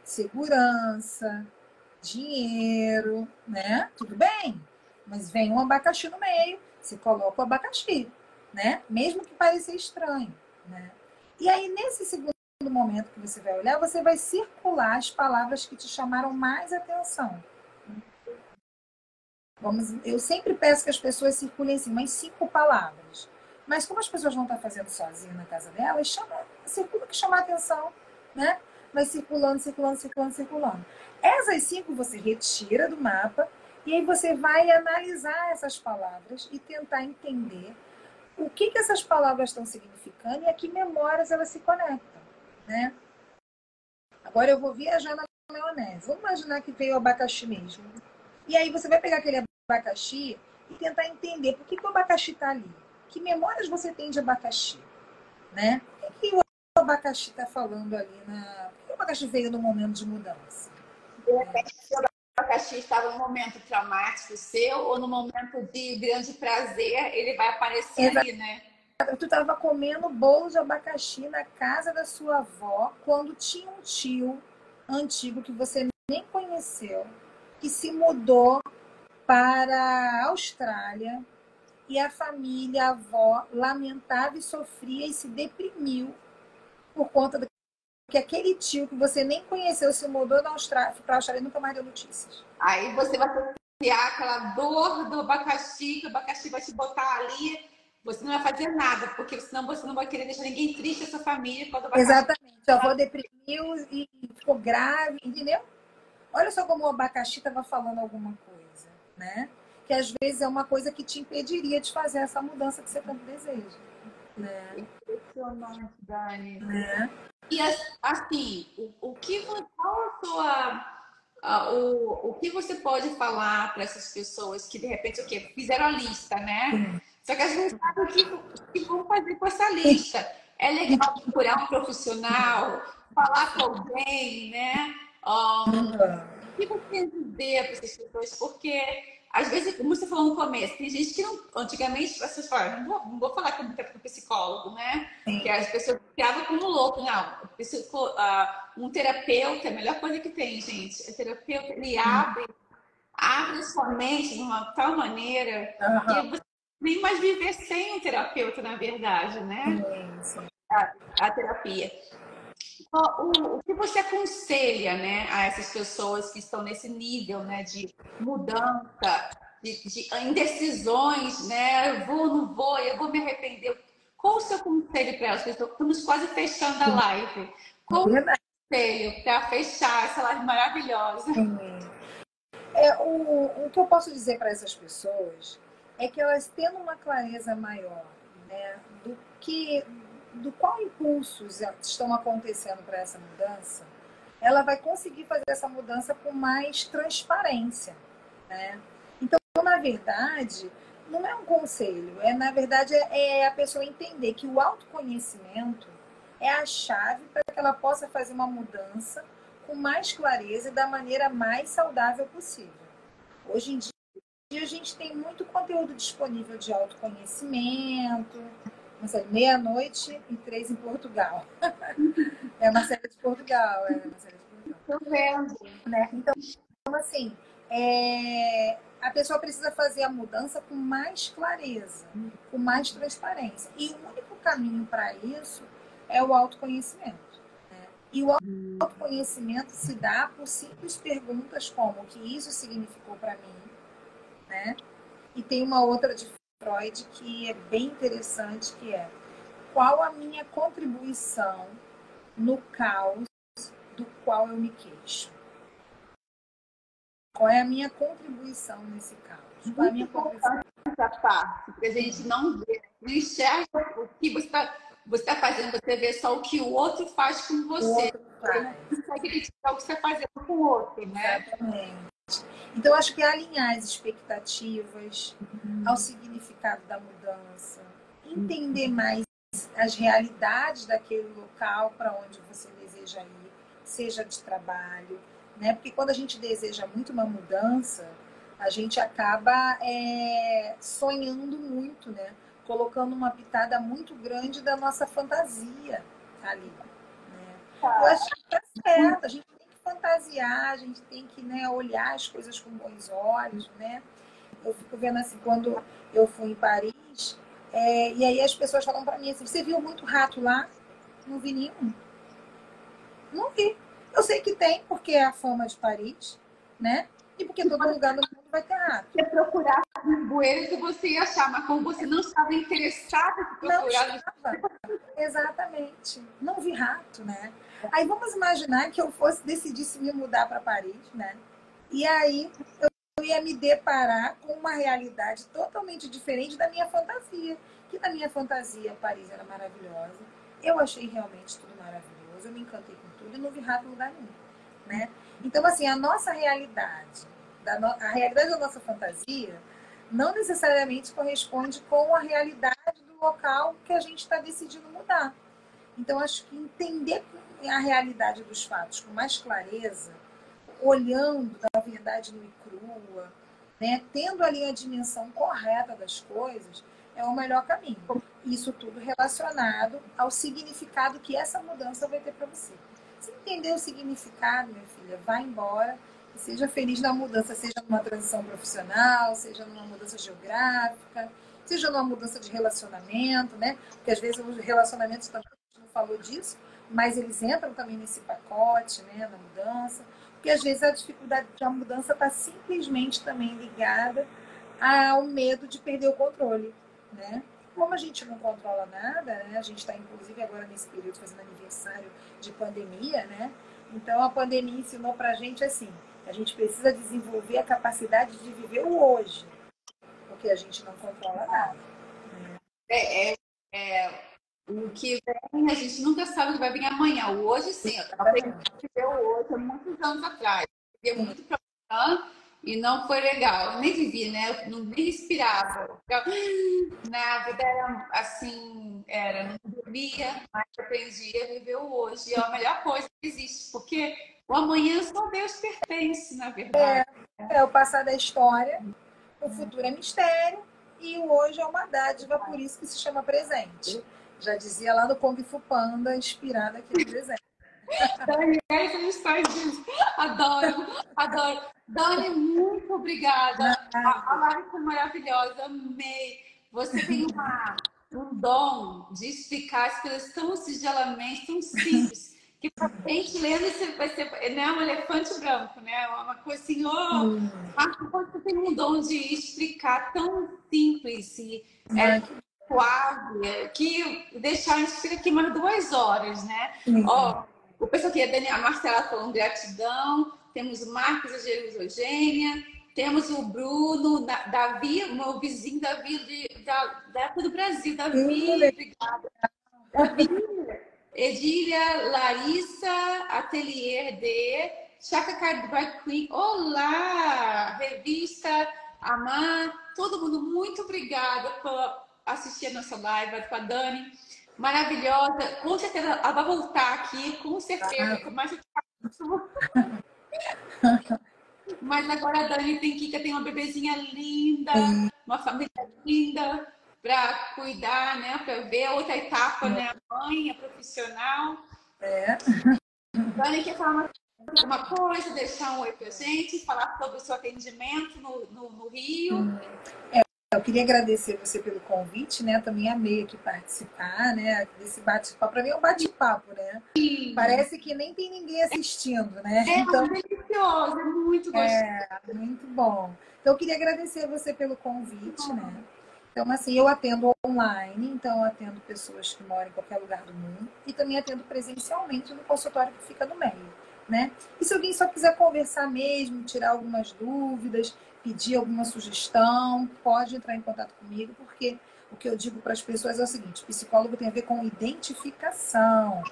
segurança, dinheiro, né? Tudo bem. Mas vem um abacaxi no meio, você coloca o abacaxi, né? Mesmo que pareça estranho, né? E aí, nesse segundo momento que você vai olhar, você vai circular as palavras que te chamaram mais atenção. Eu sempre peço que as pessoas circulem assim, umas 5 palavras. Mas como as pessoas vão estar fazendo sozinhas na casa delas, circula que chamar atenção, né? Vai circulando, circulando, circulando, circulando. Essas 5 você retira do mapa e aí você vai analisar essas palavras e tentar entender o que essas palavras estão significando e a que memórias elas se conectam, né? Agora eu vou viajar na maionese. Vamos imaginar que veio o abacaxi mesmo. E aí você vai pegar aquele abacaxi e tentar entender por que o abacaxi está ali. Que memórias você tem de abacaxi, né? O que o abacaxi está falando ali? Por que o abacaxi veio no momento de mudança? De repente, o abacaxi estava no momento traumático seu ou no momento de grande prazer, ele vai aparecer ali, né? Tu estava comendo bolo de abacaxi na casa da sua avó quando tinha um tio antigo que você nem conheceu, que se mudou para a Austrália e a família, a avó, lamentava e sofria e se deprimiu por conta do que aquele tio que você nem conheceu se mudou para a Austrália e nunca mais deu notícias. Aí você vai associar aquela dor do abacaxi, que o abacaxi vai te botar ali, você não vai fazer nada, porque senão você não vai querer deixar ninguém triste, a sua família, quando o abacaxi... Exatamente. A avó deprimiu e ficou grave, entendeu? Olha só como o abacaxi estava falando alguma coisa, né? Que às vezes é uma coisa que te impediria de fazer essa mudança que você tanto deseja. Né? Impressionante, Dani. Né? E assim, o que o que você pode falar para essas pessoas que de repente o quê? Fizeram a lista, né? Só que a gente não sabe o que vão fazer com essa lista. É legal procurar um profissional, falar com alguém, né? O que você tem a dizer para essas pessoas? Porque, às vezes, como você falou no começo, tem gente que não. Antigamente, as pessoas falavam, não vou falar com o psicólogo, né? Que as pessoas ficavam como louco. Não, um terapeuta é a melhor coisa que tem, gente. O terapeuta, ele abre sua mente de uma tal maneira que você nem mais viver sem um terapeuta, na verdade, né? A terapia. O que você aconselha, né, a essas pessoas que estão nesse nível, né, de mudança, de indecisões, né? Eu vou, não vou, eu vou me arrepender. Qual o seu conselho para elas? Estamos quase fechando a live. Qual o conselho para fechar essa live maravilhosa? O que eu posso dizer para essas pessoas é que elas tendo uma clareza maior, né, do qual impulsos estão acontecendo para essa mudança, ela vai conseguir fazer essa mudança com mais transparência, né? Então, na verdade, não é um conselho, na verdade é a pessoa entender que o autoconhecimento é a chave para que ela possa fazer uma mudança com mais clareza e da maneira mais saudável possível. Hoje em dia a gente tem muito conteúdo disponível de autoconhecimento, Meia-Noite e 3 em Portugal. É uma série de Portugal. Estou vendo. Né? Então, assim, a pessoa precisa fazer a mudança com mais clareza, com mais transparência. E o único caminho para isso é o autoconhecimento. Né? E o autoconhecimento se dá por simples perguntas como o que isso significou para mim, né? E tem uma outra de Freud que é bem interessante, que é qual a minha contribuição no caos do qual eu me queixo? Qual é a minha contribuição nesse caos? Qual é a minha contribuição? Essa parte, porque a gente não vê, não enxerga o que você tá fazendo, você vê só o que o outro faz com você. Você não consegue identificar o que você está fazendo com o outro, né? Exatamente. Então, acho que alinhar as expectativas ao significado da mudança, entender mais as realidades daquele local para onde você deseja ir, seja de trabalho, né? Porque quando a gente deseja muito uma mudança, a gente acaba sonhando muito, né? Colocando uma pitada muito grande da nossa fantasia ali. Né? Eu acho que tá certo, a gente tem que fantasiar, a gente tem que, né, olhar as coisas com bons olhos, né? Eu fico vendo assim, quando eu fui em Paris, e aí as pessoas falam para mim assim, você viu muito rato lá? Não vi nenhum. Não vi. Eu sei que tem, porque é a fama de Paris, né? E porque todo lugar do mundo vai ter rato. Você procurar nos bueiros que você ia achar, mas como você não estava interessada em procurar... Não estava. Exatamente. Não vi rato, né? Aí vamos imaginar que eu decidisse me mudar para Paris, né? E aí eu ia me deparar com uma realidade totalmente diferente da minha fantasia. Que na minha fantasia Paris era maravilhosa. Eu achei realmente tudo maravilhoso. Eu me encantei com tudo e não vi rato em lugar nenhum, né? Então, assim, a nossa realidade, a realidade da nossa fantasia não necessariamente corresponde com a realidade do local que a gente está decidindo mudar. Então, acho que entender a realidade dos fatos com mais clareza, olhando da verdade nua e crua, né, tendo ali a dimensão correta das coisas, é o melhor caminho. Isso tudo relacionado ao significado que essa mudança vai ter para você. Se entender o significado, minha filha, vai embora Seja feliz na mudança, seja numa transição profissional, seja numa mudança geográfica, seja numa mudança de relacionamento, né? Porque às vezes os relacionamentos também, a gente não falou disso, mas eles entram também nesse pacote, né, na mudança. Porque às vezes a dificuldade da mudança está simplesmente também ligada ao medo de perder o controle, né? Como a gente não controla nada, né? A gente está, inclusive, agora nesse período fazendo aniversário de pandemia, né? Então, a pandemia ensinou para a gente assim, a gente precisa desenvolver a capacidade de viver o hoje, porque a gente não controla nada. É, é, é, o que vem, a gente nunca sabe o que vai vir amanhã. O hoje, sim. Eu aprendi a viver o hoje há muitos anos atrás. Eu vivia muito problema e não foi legal. Eu nem vivi, né? Eu não, nem respirava. Na vida era assim, não dormia, mas eu aprendi a viver o hoje. E é a melhor coisa que existe, porque o amanhã só Deus pertence, na verdade. É o passado é história, o futuro é mistério e o hoje é uma dádiva, por isso que se chama presente. Já dizia lá no Kung Fu Panda, inspirada aqui no desenho. Dani, essa história disso. Adoro, adoro. Dani, muito obrigada. A live foi maravilhosa, amei. Você tem um dom de explicar as coisas tão singelamente, tão simples, que para a gente lendo você vai ser, né, um elefante branco, né? Uma coisa assim, mas você tem um dom de explicar tão simples e suave, que deixar a gente fica aqui mais 2 horas, né? Ó, o pessoal aqui, a Marcela falando gratidão, temos o Marcos, a Eugênia, temos o Bruno, Davi, meu vizinho Davi da época do Brasil. Davi, obrigada. Davi, Edília, Larissa, Atelier de Chaka Card Queen. Olá! Revista, Amar, todo mundo, muito obrigada por assistir a nossa live com a Dani. Maravilhosa. Com certeza ela vai voltar aqui, com certeza. Mas agora a Dani tem que tem uma bebezinha linda, uma família linda para cuidar, né? Para ver a outra etapa, né? A mãe, a profissional. Dani quer falar uma coisa, deixar um oi pra gente, falar sobre o seu atendimento no Rio. Eu queria agradecer você pelo convite, né? Também amei aqui participar, né? Desse bate-papo. Para mim é um bate-papo, né? Sim. Parece que nem tem ninguém assistindo, né? Então, delicioso, é muito gostoso. Muito bom. Então, eu queria agradecer você pelo convite, né? Então, assim, eu atendo online, então eu atendo pessoas que moram em qualquer lugar do mundo e também atendo presencialmente no consultório que fica no meio, né? E se alguém só quiser conversar mesmo, tirar algumas dúvidas, pedir alguma sugestão, pode entrar em contato comigo, porque o que eu digo para as pessoas é o seguinte: psicólogo tem a ver com identificação,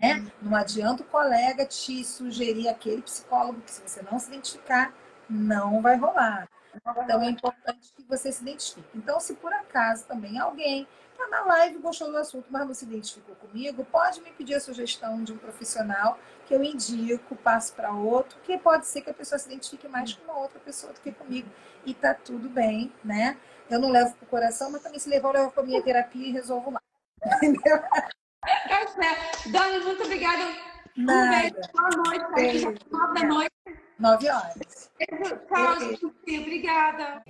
né? Não adianta o colega te sugerir aquele psicólogo que, se você não se identificar, não vai rolar. Então é importante que você se identifique. Então, se por acaso também alguém está na live, gostou do assunto, mas não se identificou comigo, pode me pedir a sugestão de um profissional que eu indico, passo para outro, que pode ser que a pessoa se identifique mais com uma outra pessoa do que comigo. E tá tudo bem, né? Eu não levo pro coração, mas também se levar, eu levo para minha terapia e resolvo lá. Entendeu? Tá certo. Dani, muito obrigada. Nada. Um beijo. Boa noite. Beijo. 9 da noite. 9 horas. Tchau, gente. Obrigada.